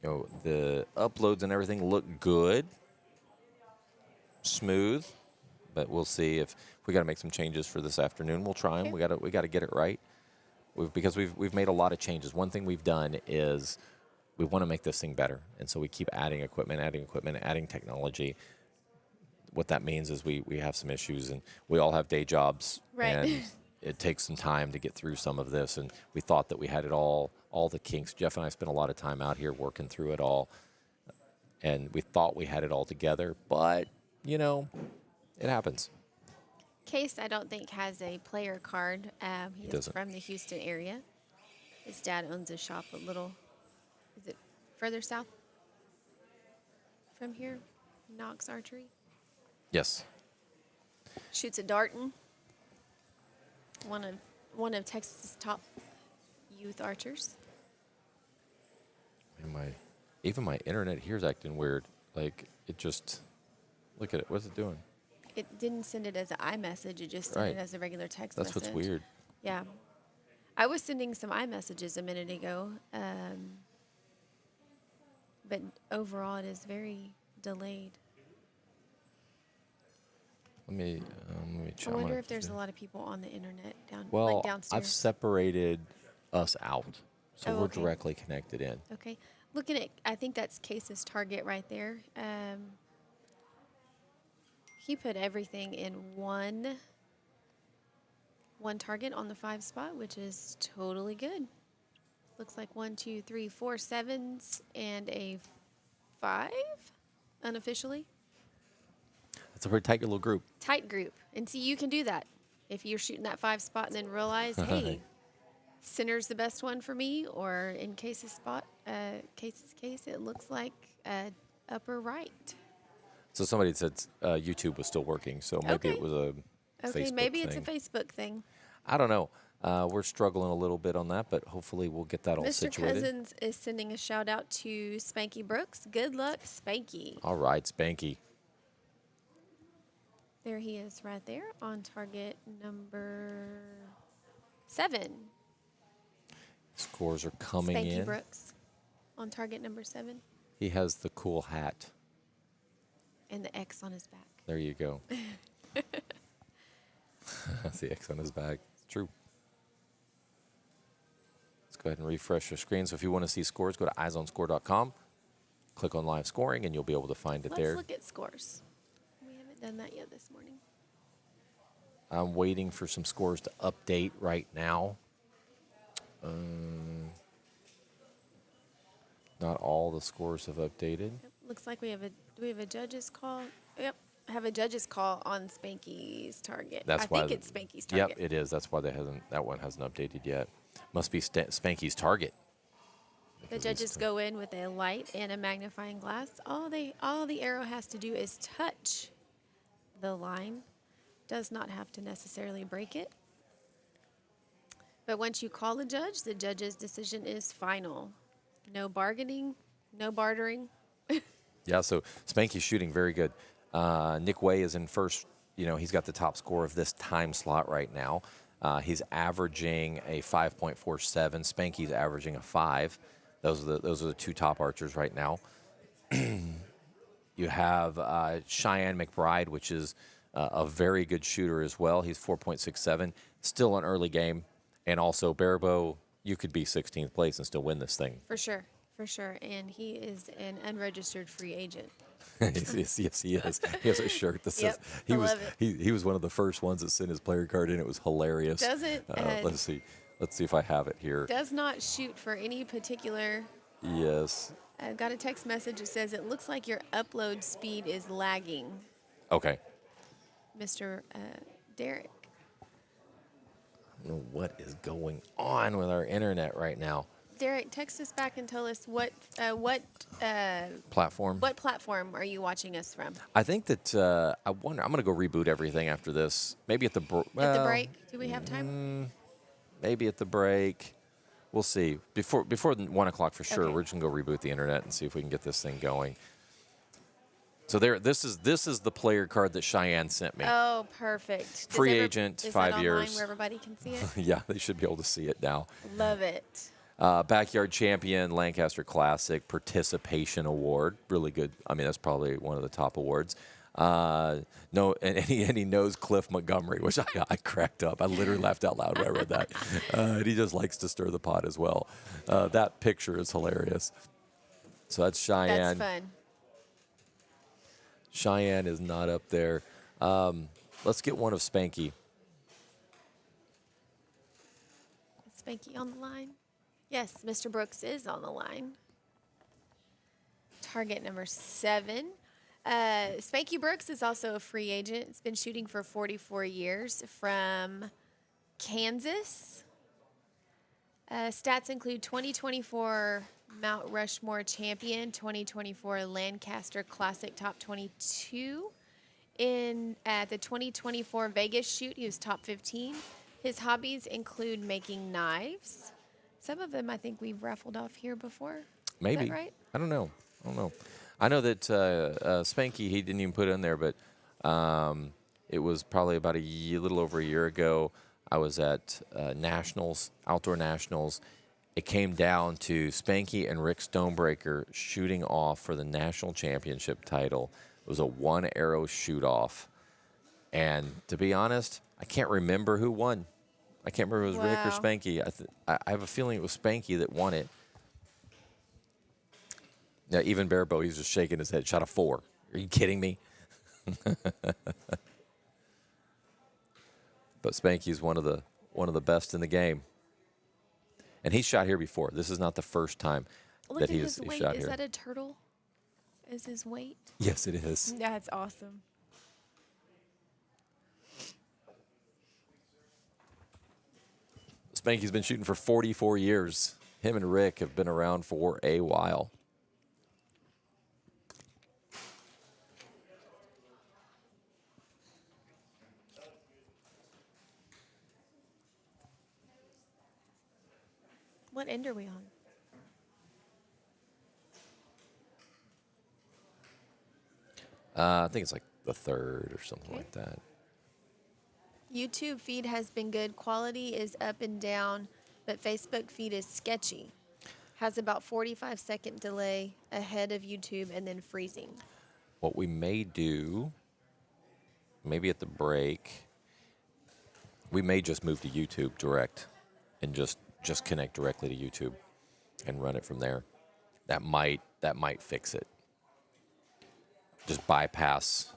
You know, the uploads and everything look good, smooth, but we'll see if we got to make some changes for this afternoon. We'll try them. Okay. We got to get it right. Because we've made a lot of changes. One thing we've done is we want to make this thing better, and so we keep adding equipment, adding technology. What that means is we have some issues, and we all have day jobs, Right. and it takes some time to get through some of this. And we thought that we had it all the kinks. Jeff and I spent a lot of time out here working through it all, and we thought we had it all together, but you know, it happens. Case, I don't think, has a player card. He is doesn't. from the Houston area. His dad owns a shop a little, is it further south from here? Knox Archery. Yes. Shoots at Darton. One of Texas' top youth archers. And even my internet here is acting weird. Like, it just, look at it. What's it doing? It didn't send it as an iMessage. It just sent it Right. as a regular text That's message. what's weird. Yeah. I was sending some iMessages a minute ago. But overall, it is very delayed. Let me check. I wonder if there's a lot of people on the internet Well, downstairs. I've separated us out, so Oh, we're okay. directly connected in. Okay. Looking at, I think that's Case's target right there. He put everything in one target on the 5 spot, which is totally good. Looks like 1, 2, 3, 4 7s and a 5 unofficially. It's a pretty tight little group. Tight group. And see, you can do that. If you're shooting that 5 spot and then realize, hey, center's the best one for me, or in Case's case, it looks like upper right. So somebody said YouTube was still working, so maybe it Okay. was a Okay, Facebook maybe thing. it's a Facebook thing. I don't know. We're struggling a little bit on that, but hopefully we'll get that all Mr. situated. Cousins is sending a shout out to Spanky Brooks. Good luck, Spanky. All right, Spanky. There he is right there on target number 7. Scores are coming Spanky in. Brooks on target number 7. He has the cool hat. And the X on his back. There you go. That's the X on his back. It's true. Let's go ahead and refresh your screen. So if you want to see scores, go to eyesonscore.com. Click on live scoring, and you'll be able to find it Let's there. look at scores. We haven't done that yet this morning. I'm waiting for some scores to update right now. Not all the scores have updated. Yep, looks like do we have a judge's call? Yep, I have a judge's call on Spanky's target. That's I why think it's Spanky's target. Yep, it is. That's why that one hasn't updated yet. Must be Spanky's target. The Because judges it's go in with a light and a magnifying glass. All the arrow has to do is touch the line. Does not have to necessarily break it. But once you call the judge's decision is final. No bargaining, no bartering. Yeah, so Spanky's shooting very good. Nick Way is in first. You know, he's got the top score of this time slot right now. He's averaging a 5.47. Spanky's averaging a 5. Those are the two top archers right now. You have Cheyenne McBride, which is a very good shooter as well. He's 4.67. Still an early game. And also, Barabo, you could be 16th place and still win this thing. For sure. For sure. And he is an unregistered free agent. yes, he is. He has a shirt that says Yep, I love it. he was one of the first ones that sent his player card in. It was hilarious. Doesn't Let's see if I have it here. does not shoot for any particular. Yes. I got a text message that says it looks like your upload speed is lagging, Okay. Mr. Derek. I don't know what is going on with our internet right now. Derek, text us back and tell us what Platform. platform are you watching us from? I think that I wonder. I'm going to go reboot everything after this. Maybe at the At the break, do we have time? Maybe at the break. We'll see. Before 1 o'clock for sure. Okay. We're just gonna go reboot the internet and see if we can get this thing going. So there. This is the player card that Cheyenne sent me. Oh, perfect. Free agent, is 5 that years. online where everybody can see it? Yeah, they should be able to see it now. Love it. Backyard Champion, Lancaster Classic Participation Award. Really good. I mean, that's probably one of the top awards. No, and he knows Cliff Montgomery, which I cracked up. I literally laughed out loud when I read that. And he just likes to stir the pot as well. That picture is hilarious. So that's Cheyenne. That's fun. Cheyenne is not up there. Let's get one of Spanky. Is Spanky on the line? Yes, Mr. Brooks is on the line. Target number 7. Spanky Brooks is also a free agent. It's been shooting for 44 years from Kansas. Stats include 2024 Mount Rushmore champion, 2024 Lancaster Classic top 22. At the 2024 Vegas shoot, he was top 15. His hobbies include making knives. Some of them I think we've raffled off here before. Maybe. Is that right? I don't know. I know that Spanky, he didn't even put it in there, but it was probably about a little over a year ago. I was at Nationals, Outdoor Nationals. It came down to Spanky and Rick Stonebreaker shooting off for the national championship title. It was a 1-arrow shoot-off. And to be honest, I can't remember who won. I can't remember if it was Rick or Wow. Spanky. I have a feeling it was Spanky that won it. Yeah, even Barebow, he's just shaking his head. Shot a 4. Are you kidding me? But Spanky's one of the best in the game, and he's shot here before. This is not the first time Look that at he's his weight. shot Is here. that a turtle? Is his weight? Yes, it is. That's awesome. Spanky's been shooting for 44 years. Him and Rick have been around for a while. What end are we on? I think it's like the 3rd or something Okay. like that. YouTube feed has been good. Quality is up and down, but Facebook feed is sketchy. Has about 45-second delay ahead of YouTube and then freezing. What we may do, maybe at the break, we may just move to YouTube direct and just connect directly to YouTube and run it from there. That might fix it. Just bypass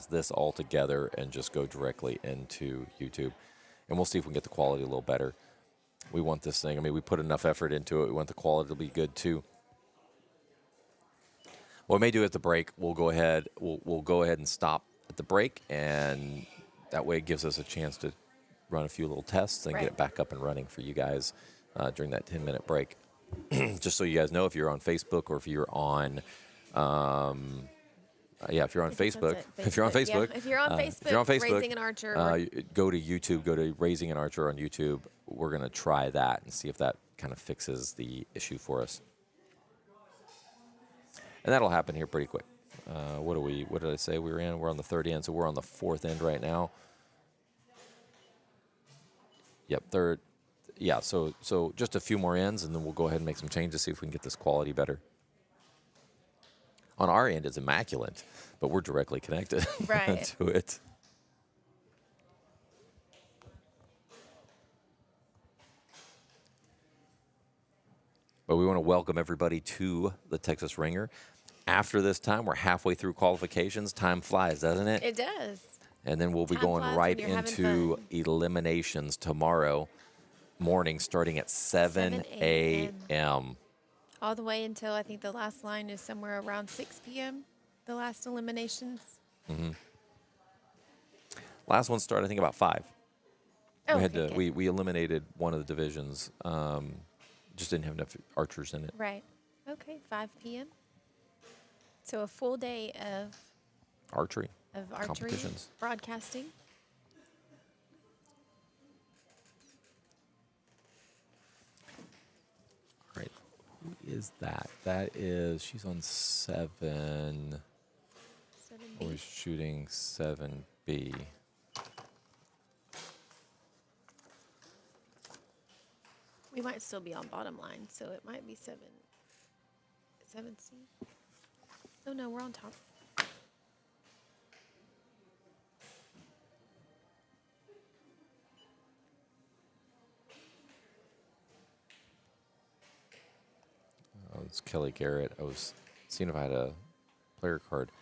this altogether and just go directly into YouTube. And we'll see if we can get the quality a little better. We want this thing. I mean, we put enough effort into it. We want the quality to be good too. What we may do at the break, we'll go ahead and stop at the break, and that way it gives us a chance to run a few little tests and get Right. it back up and running for you guys during that 10-minute break. Just so you guys know, if you're on Facebook or if you're on, if you're on I guess that's Facebook, it. if you're on Yeah, Facebook, if you're on Facebook, Raising an Archer, or- go to YouTube, go to Raising an Archer on YouTube. We're gonna try that and see if that kind of fixes the issue for us. And that'll happen here pretty quick. What did I say we were in? We're on the 3rd end, so we're on the 4th end right now. Yep, 3rd. Yeah, so just a few more ends, and then we'll go ahead and make some changes, see if we can get this quality better. On our end, it's immaculate, but we're directly connected Right. to it. But we want to welcome everybody to the Texas Ringer. After this time, we're halfway through qualifications. Time flies, doesn't it? It does. And then we'll be Time going flies right when you're having into fun. eliminations tomorrow morning, starting at 7 a.m. All the way until I think the last line is somewhere around 6 p.m. The last eliminations. Last one started, I think, about 5. Oh, we had okay, to good. we eliminated one of the divisions. Just didn't have enough archers in it. Right. Okay, 5 p.m. So a full day Archery of archery competitions. broadcasting. All right. Who is that? That is, she's on 7. 7B. Always shooting 7B. We might still be on bottom line, so it might be 7C. Oh no, we're on top. Oh, it's Kelly Garrett. I was seeing if I had a player card.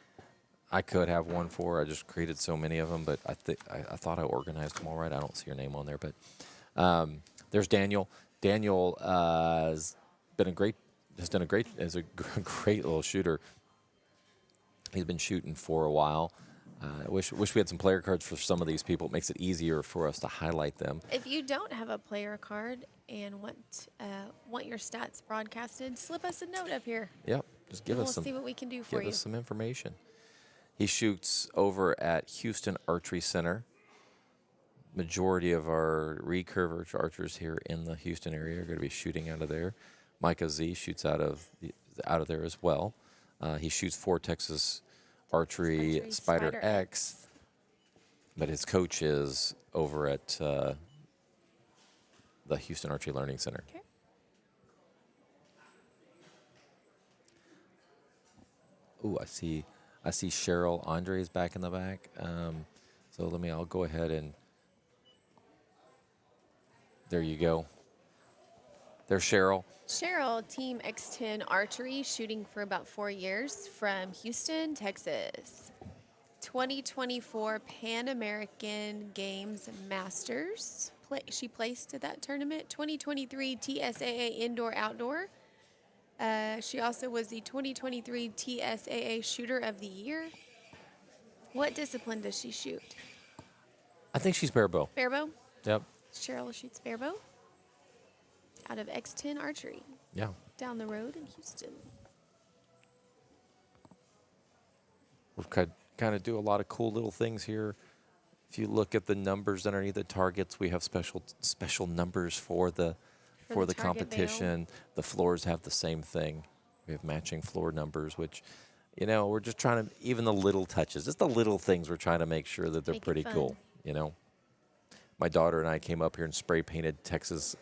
I could have one for. I just created so many of them, but I thought I organized them all right. I don't see your name on there, but there's Daniel. Daniel has been has done a great great little shooter. He's been shooting for a while. I wish we had some player cards for some of these people. It makes it easier for us to highlight them. If you don't have a player card and want your stats broadcasted, slip us a note up here. Yep, just give And us we'll some. see what we can do for Give you. us some information. He shoots over at Houston Archery Center. Majority of our recurve archers here in the Houston area are going to be shooting out of there. Micah Z shoots out of there as well. He shoots for Texas Archery Spider X, but his coach is over at the Houston Archery Learning Center. Okay. Ooh, I see Cheryl Andres back in the back. So I'll go ahead and there you go. There's Cheryl. Cheryl, Team X10 Archery, shooting for about 4 years from Houston, Texas. 2024 Pan American Games Masters. She placed at that tournament. 2023 TSAA Indoor Outdoor. She also was the 2023 TSAA Shooter of the Year. What discipline does she shoot? I think she's barebow. Barebow? Yep. Cheryl shoots barebow out of X10 Archery Yeah. down the road in Houston. We kind of do a lot of cool little things here. If you look at the numbers underneath the targets, we have special numbers for the target competition. The floors have the same thing. We have matching floor numbers, which, we're just trying to, even the little touches, just the little things, we're trying to make sure that they're Make it pretty fun. cool, My daughter and I came up here and spray painted Texas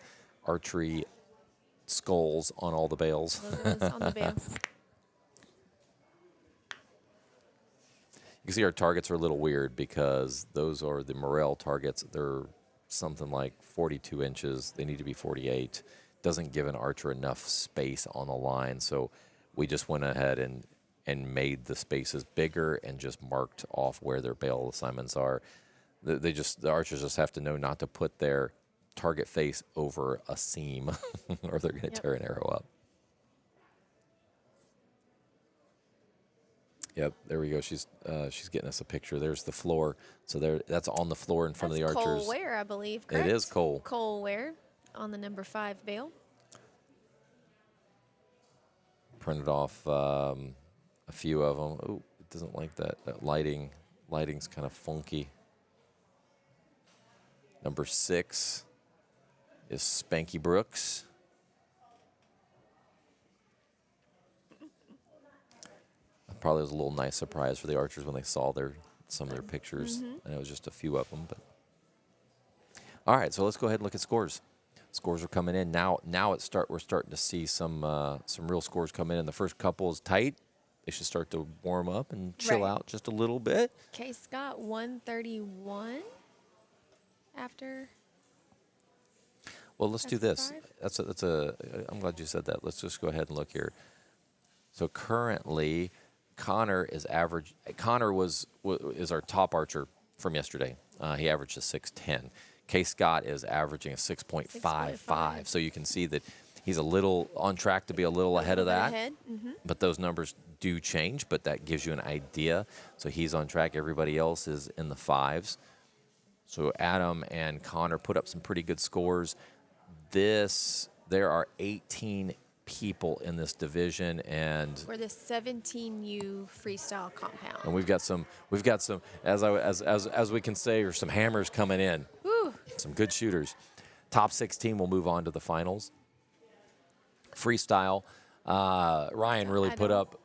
Archery skulls on all the bales. Logos on the bales. You can see our targets are a little weird because those are the Morel targets. They're something like 42 inches. They need to be 48. Doesn't give an archer enough space on the line. So we just went ahead and made the spaces bigger and just marked off where their bale assignments are. The archers just have to know not to put their target face over a seam or they're going to tear an arrow up. Yep, there we go. She's getting us a picture. There's the floor. So that's on the floor in front of the archers. Cole Ware, I believe, correct? It is Cole. Cole Ware on the number 5 bale. Printed off a few of them. Oh, it doesn't like that. That lighting's kind of funky. Number 6 is Spanky Brooks. Probably was a little nice surprise for the archers when they saw some of their pictures. And it was just a few of them. But all right, so let's go ahead and look at scores. Scores are coming in now. We're starting to see some real scores come in. And the first couple is tight. They should start to warm up and chill out just a little bit. K. Scott 131 after. Well, let's do That's this. the That's a. I'm glad you said that. Let's just go ahead and look here. So currently, Connor is average. Connor is our top archer from yesterday. He averaged a 6.10. K. Scott is averaging a 6.55. 6.5. So you can see that he's a little on track to be a little ahead of that. Mm-hmm. But those numbers do change. But that gives you an idea. So he's on track. Everybody else is in the 5s. So Adam and Connor put up some pretty good scores. There are 18 people in this division, and For the 17U freestyle compound. we've got some as we can say, or some hammers coming in. Woo. Some good shooters. Top 16 will move on to the finals. Freestyle. Ryan really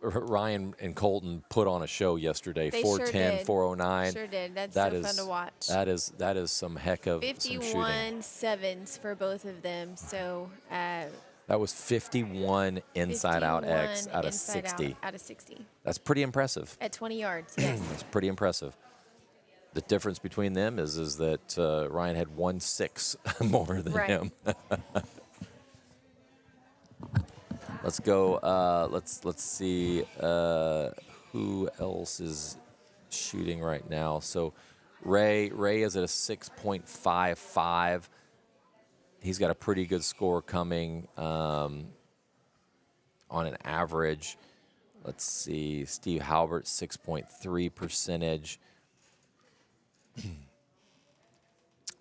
Ryan and Colton put on a show yesterday. They 410, sure did. 409. Sure did. That's That so is fun to watch. That is some heck of some shooting. 51 sevens for both of them. So That was 51 inside out X 51 out of inside 60. Out of 60 That's pretty impressive. at 20 yards. Yes. That's pretty impressive. The difference between them is that Ryan had 1/6 more than Right. him. Let's go. Let's see who else is shooting right now. So Ray is at a 6.55. He's got a pretty good score coming on an average. Let's see. Steve Halbert, 6.3 percentage.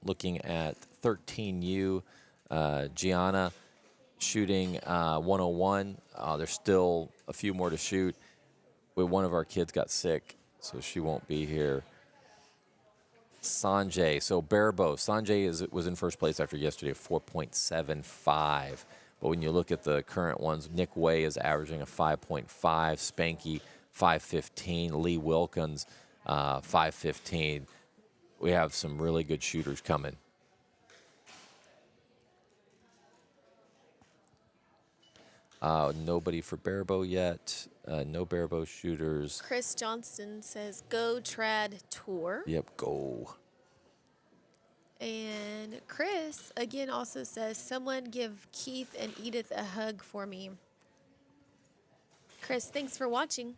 Looking at 13U, Gianna shooting 101. There's still a few more to shoot. But one of our kids got sick, so she won't be here. Sanjay, so Barabo. Sanjay was in first place after yesterday, 4.75. But when you look at the current ones, Nick Way is averaging a 5.5, Spanky 5.15, Lee Wilkins 5.15. We have some really good shooters coming. Nobody for Barabo yet. No Barabo shooters. Chris Johnston says, "Go Trad Tour." Yep, go. And Chris again also says, "Someone give Keith and Edith a hug for me." Chris, thanks for watching.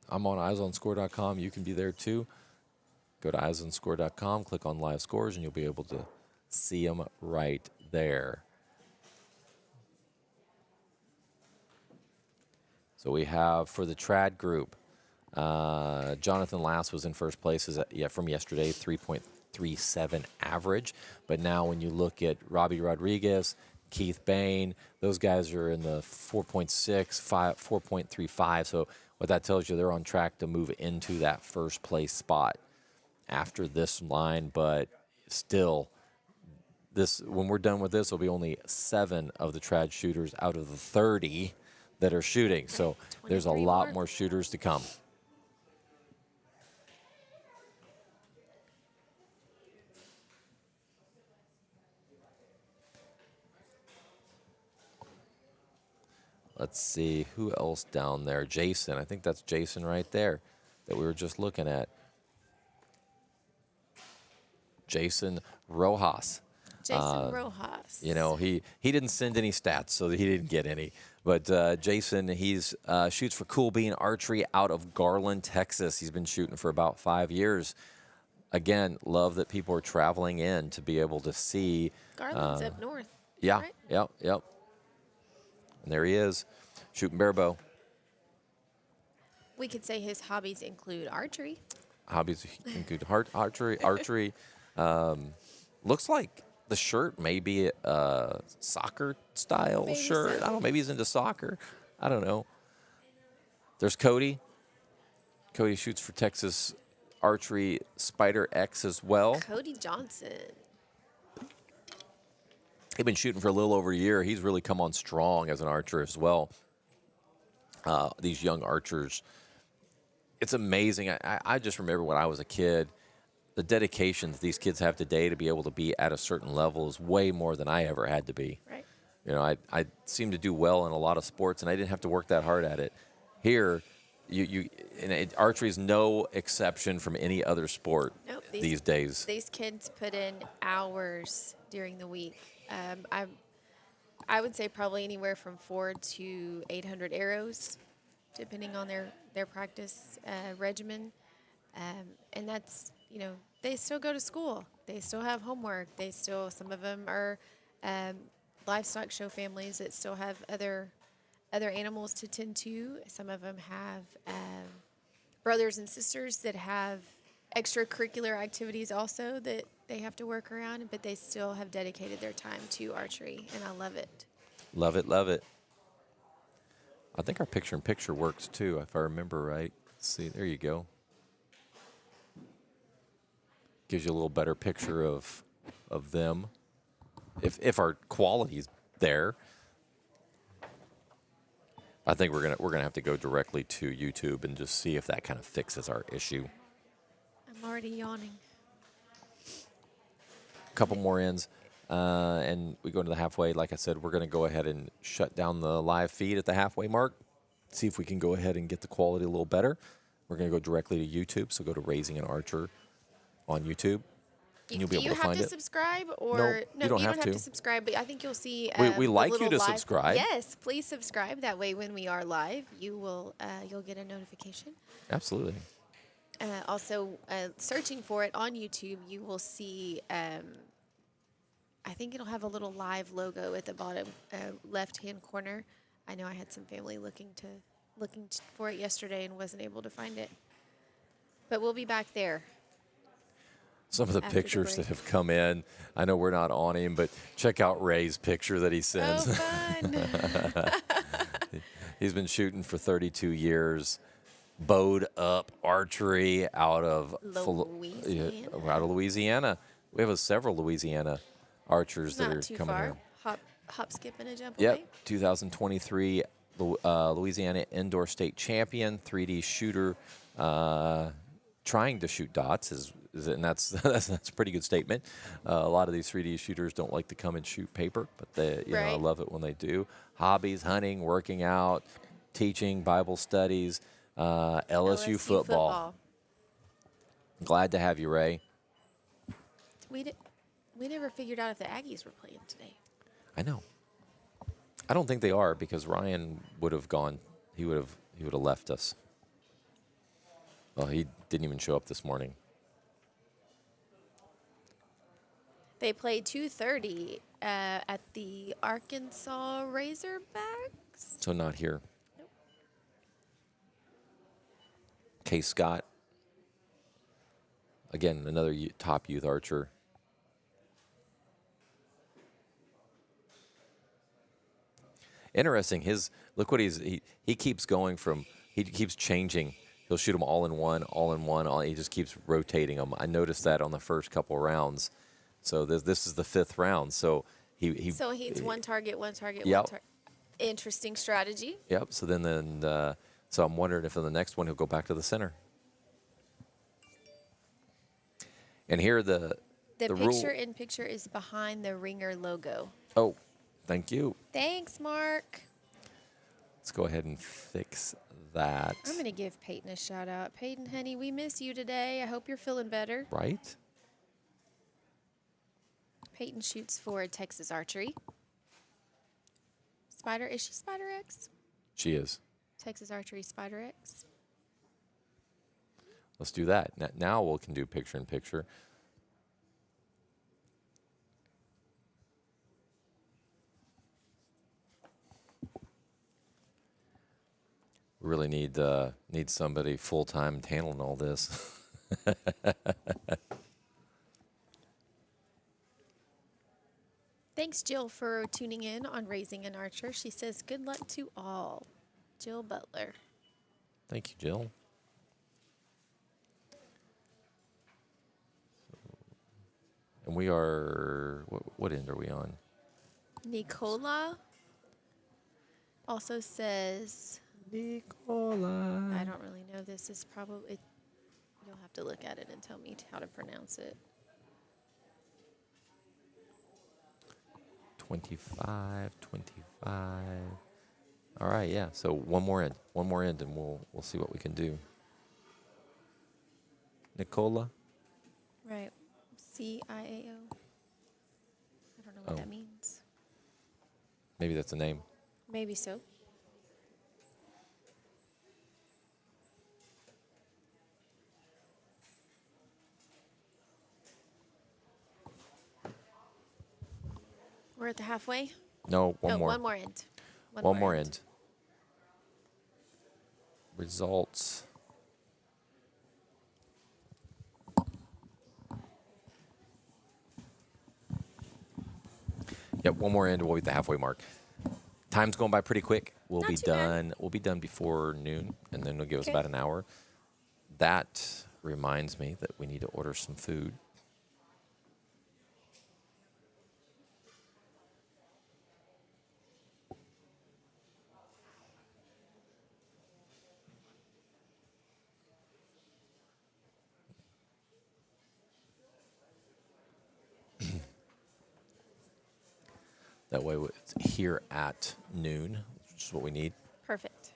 I'm on eyesonscore.com. You can be there too. Go to eyesonscore.com, click on live scores, and you'll be able to see them right there. So we have for the trad group, Jonathan Lass was in first place from yesterday, 3.37 average. But now when you look at Robbie Rodriguez, Keith Bain, those guys are in the 4.6, 4.35. So what that tells you, they're on track to move into that first place spot after this line. But still, when we're done with this, will be only 7 of the trad shooters out of the 30 that are shooting. So there's a 23 lot more shooters to come. Let's see, who else down there? Jason, I think that's Jason right there that we were just looking at. Jason Rojas. Jason Rojas. You know, he didn't send any stats, so he didn't get any. But Jason, he's shoots for Cool Bean Archery out of Garland, Texas. He's been shooting for about 5 years. Again, love that people are traveling in to be able to see. Garland's up north. Yeah, right? yep. And there he is, shooting barebow. We could say his hobbies include archery. Hobbies include archery. Looks like the shirt may be a soccer style Maybe shirt. so. I don't know. Maybe he's into soccer. I don't know. There's Cody. Cody shoots for Texas Archery Spider X as well. Cody Johnson. He's been shooting for a little over a year. He's really come on strong as an archer as well. These young archers. It's amazing. I just remember when I was a kid, the dedication that these kids have today to be able to be at a certain level is way more than I ever had to be. Right. You know, I seem to do well in a lot of sports, and I didn't have to work that hard at it. Here, archery is no exception from any other sport Nope, these days. These kids put in hours during the week. I would say probably anywhere from 400 to 800 arrows, depending on their practice regimen. And that's, they still go to school. They still have homework. Some of them are livestock show families that still have other animals to tend to. Some of them have brothers and sisters that have extracurricular activities also that they have to work around, but they still have dedicated their time to archery, and I love it. Love it, love it. I think our picture-in-picture works too, if I remember right. Let's see, there you go. Gives you a little better picture of them, if our quality's there. I think we're gonna have to go directly to YouTube and just see if that kind of fixes our issue. I'm already yawning. A couple more ends, and we go into the halfway. Like I said, we're going to go ahead and shut down the live feed at the halfway mark, see if we can go ahead and get the quality a little better. We're going to go directly to YouTube, so go to Raising an Archer on YouTube, and you'll be able to find it. Do you have to subscribe? Or No, you don't have to. subscribe, but I think you'll see We the like you little to live- subscribe. Yes, please subscribe. That way when we are live, you'll get a notification. Absolutely. Also, searching for it on YouTube, you will see, I think it'll have a little live logo at the bottom left-hand corner. I know I had some family looking for it yesterday and wasn't able to find it. But we'll be back there. Some of the After the pictures that break. have come in, I know we're not on him, but check out Ray's picture that he sends. Oh, fun. He's been shooting for 32 years. Bowed up archery out of Louisiana. We have several Louisiana archers that Not are too coming far. here. Hop, skip, and a jump Yep, away. 2023 Louisiana Indoor State Champion, 3D shooter, trying to shoot dots and that's a pretty good statement. A lot of these 3D shooters don't like to come and shoot paper, but I Right. love it when they do. Hobbies: hunting, working out, teaching, Bible studies. LSU football. Glad to have you, Ray. We never figured out if the Aggies were playing today. I know. I don't think they are because Ryan would have gone. He would have left us. Well, he didn't even show up this morning. They played 2:30 at the Arkansas Razorbacks. So not here. Nope. Case Scott. Again, another top youth archer. Interesting. Look what he keeps going from. He keeps changing. He'll shoot them all in one. He just keeps rotating them. I noticed that on the first couple rounds. So this is the 5th round. So So he's one target. Yep. Interesting strategy. Yep. So so I'm wondering if in the next one he'll go back to the center. And here the picture is behind the Ringer logo. Oh, thank you. Thanks, Mark. Let's go ahead and fix that. I'm going to give Peyton a shout out. Peyton, honey, we miss you today. I hope you're feeling better. Right? Peyton shoots for Texas Archery. Is she Spider X? She is. Texas Archery Spider X. Let's do that. Now we can do picture-in-picture. We really need somebody full-time handling all this. Thanks, Jill, for tuning in on Raising an Archer. She says, good luck to all. Jill Butler. Thank you, Jill. And we are, what end are we on? Nicola also says, Nicola. I don't really know. This is probably, you'll have to look at it and tell me how to pronounce it. 25. All right, yeah. So one more end, and we'll see what we can do. Nicola. Right. CIAO. I don't know what Oh, that means. maybe that's a name. Maybe so. We're at the halfway. No, one Oh, more. one more end. One more end. Results. Yep, one more end. We'll be at the halfway mark. Time's going by pretty quick. We'll Not be too bad. done. We'll be done before noon, and then it'll give us Okay. about an hour. That reminds me that we need to order some food. That way, it's here at noon, which is what we need. Perfect.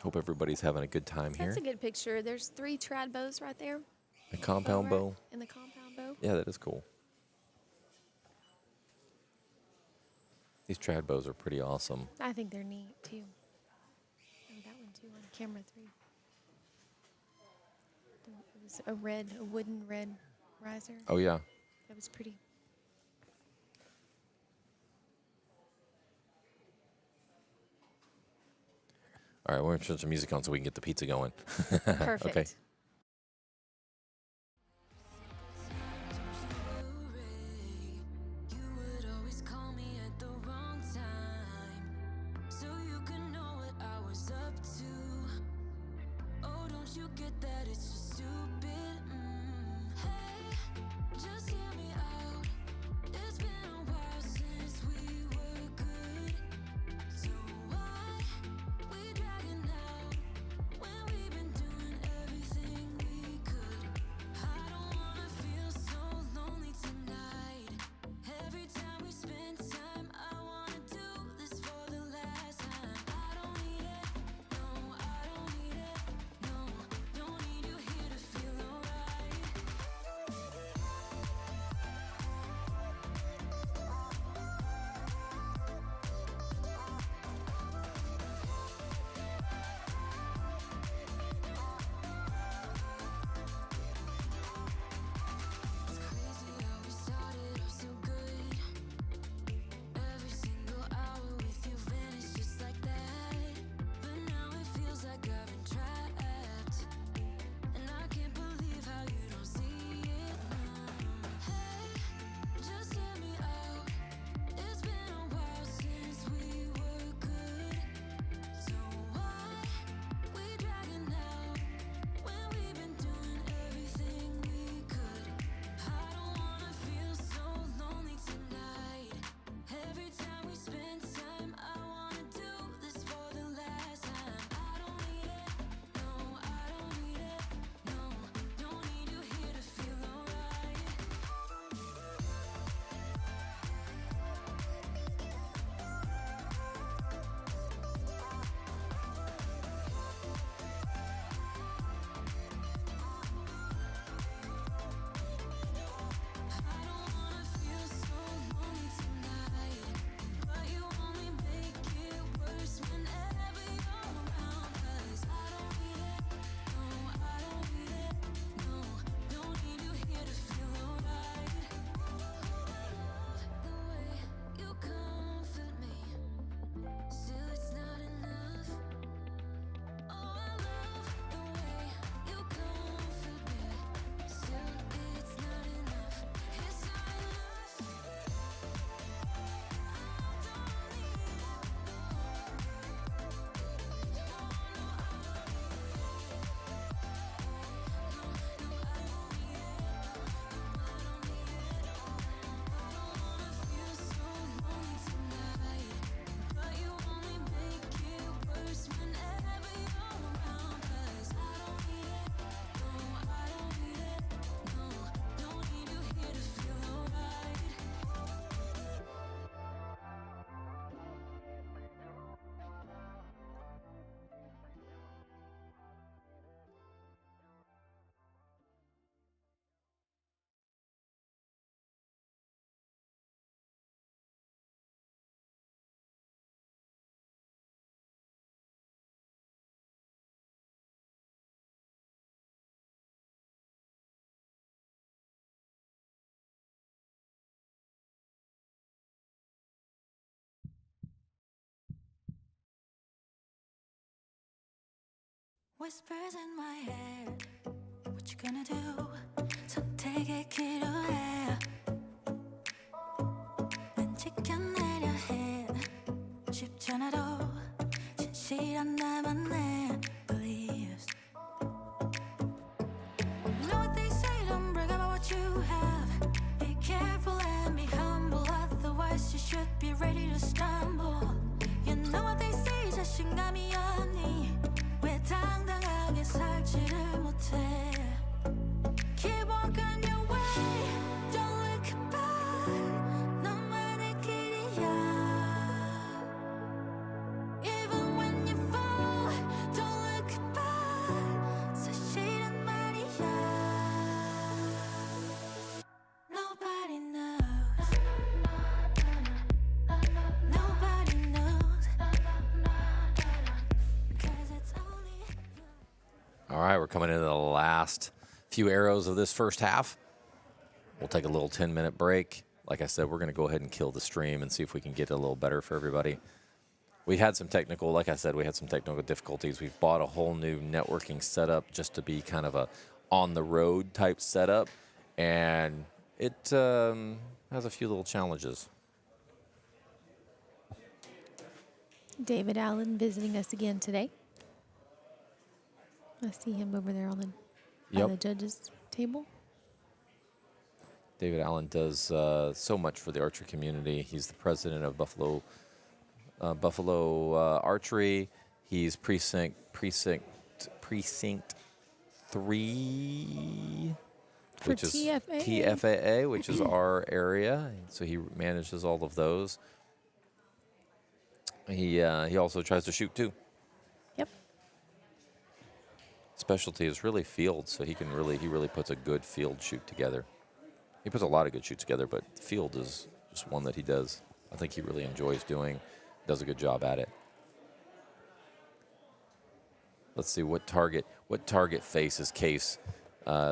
Hope everybody's having a good time here. That's a good picture. There's 3 trad bows right there. A compound bow. In the compound bow. Yeah, that is cool. These trad bows are pretty awesome. I think they're neat too. Oh, that one too on camera 3. It was a wooden red riser. Oh, yeah. That was pretty. All right, we're going to turn some music on so we can get the pizza going. Perfect. Okay. You would always call me at the wrong time, so you could know what I was up to. Oh, don't you get that? It's just stupid. Hey, just hear me out. It's been a while since we were good. So why we dragging out when we've been doing everything Whispers in my head. What you gonna do? 선택의 기로에 난 지켜내려 해. 쉽지 않아도 진실한 나만의 beliefs. You know what they say, don't brag about what you have. Be careful and be humble, otherwise you should be ready to stumble. You know what they say, 자신감이 없니? 왜 당당하게 살지를 못해? Keep walking your way, don't look back. 너만의 길이야. Even when you fall, don't look back. 사실은 말이야. Nobody knows. Nobody knows. 'Cause it's only you. All right, we're coming into the last few arrows of this first half. We'll take a little 10-minute break. Like I said, we're going to go ahead and kill the stream and see if we can get it a little better for everybody. We had some technical, like I said, we had some technical difficulties. We've bought a whole new networking setup just to be kind of a on-the-road type setup, and it has a few little challenges. David Allen visiting us again today. I see him over there on the judges' table. David Allen does so much for the archery community. He's the president of Buffalo Archery. He's precinct 3, For which is TFAA. TFAA, which is our area. So he manages all of those. He also tries to shoot too. Yep. Specialty is really field, so he really puts a good field shoot together. He puts a lot of good shoots together, but field is just one that he does. I think he really enjoys doing, does a good job at it. Let's see what target faces Case.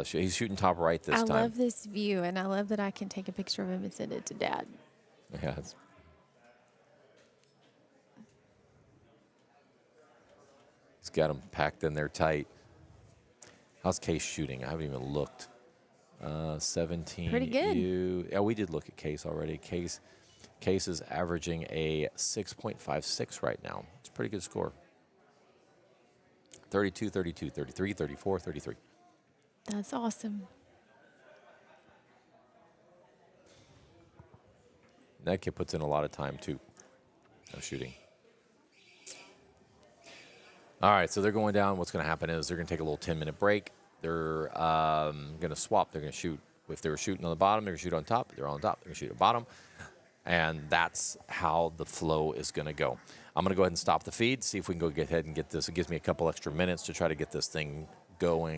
He's shooting top right this time. I love this view, and I love that I can take a picture of him and send it to Dad. Yeah. He's got them packed in there tight. How's Case shooting? I haven't even looked. 17. Pretty good. Yeah, we did look at Case already. Case is averaging a 6.56 right now. It's a pretty good score. 32, 32, 33, 34, 33. That's awesome. That kid puts in a lot of time, too, of shooting. All right, so they're going down. What's going to happen is they're going to take a little 10-minute break. They're going to swap. They're going to shoot. If they were shooting on the bottom, they're going to shoot on top. If they're on top, they're going to shoot at bottom. And that's how the flow is going to go. I'm going to go ahead and stop the feed, see if we can go ahead and get this. It gives me a couple extra minutes to try to get this thing going.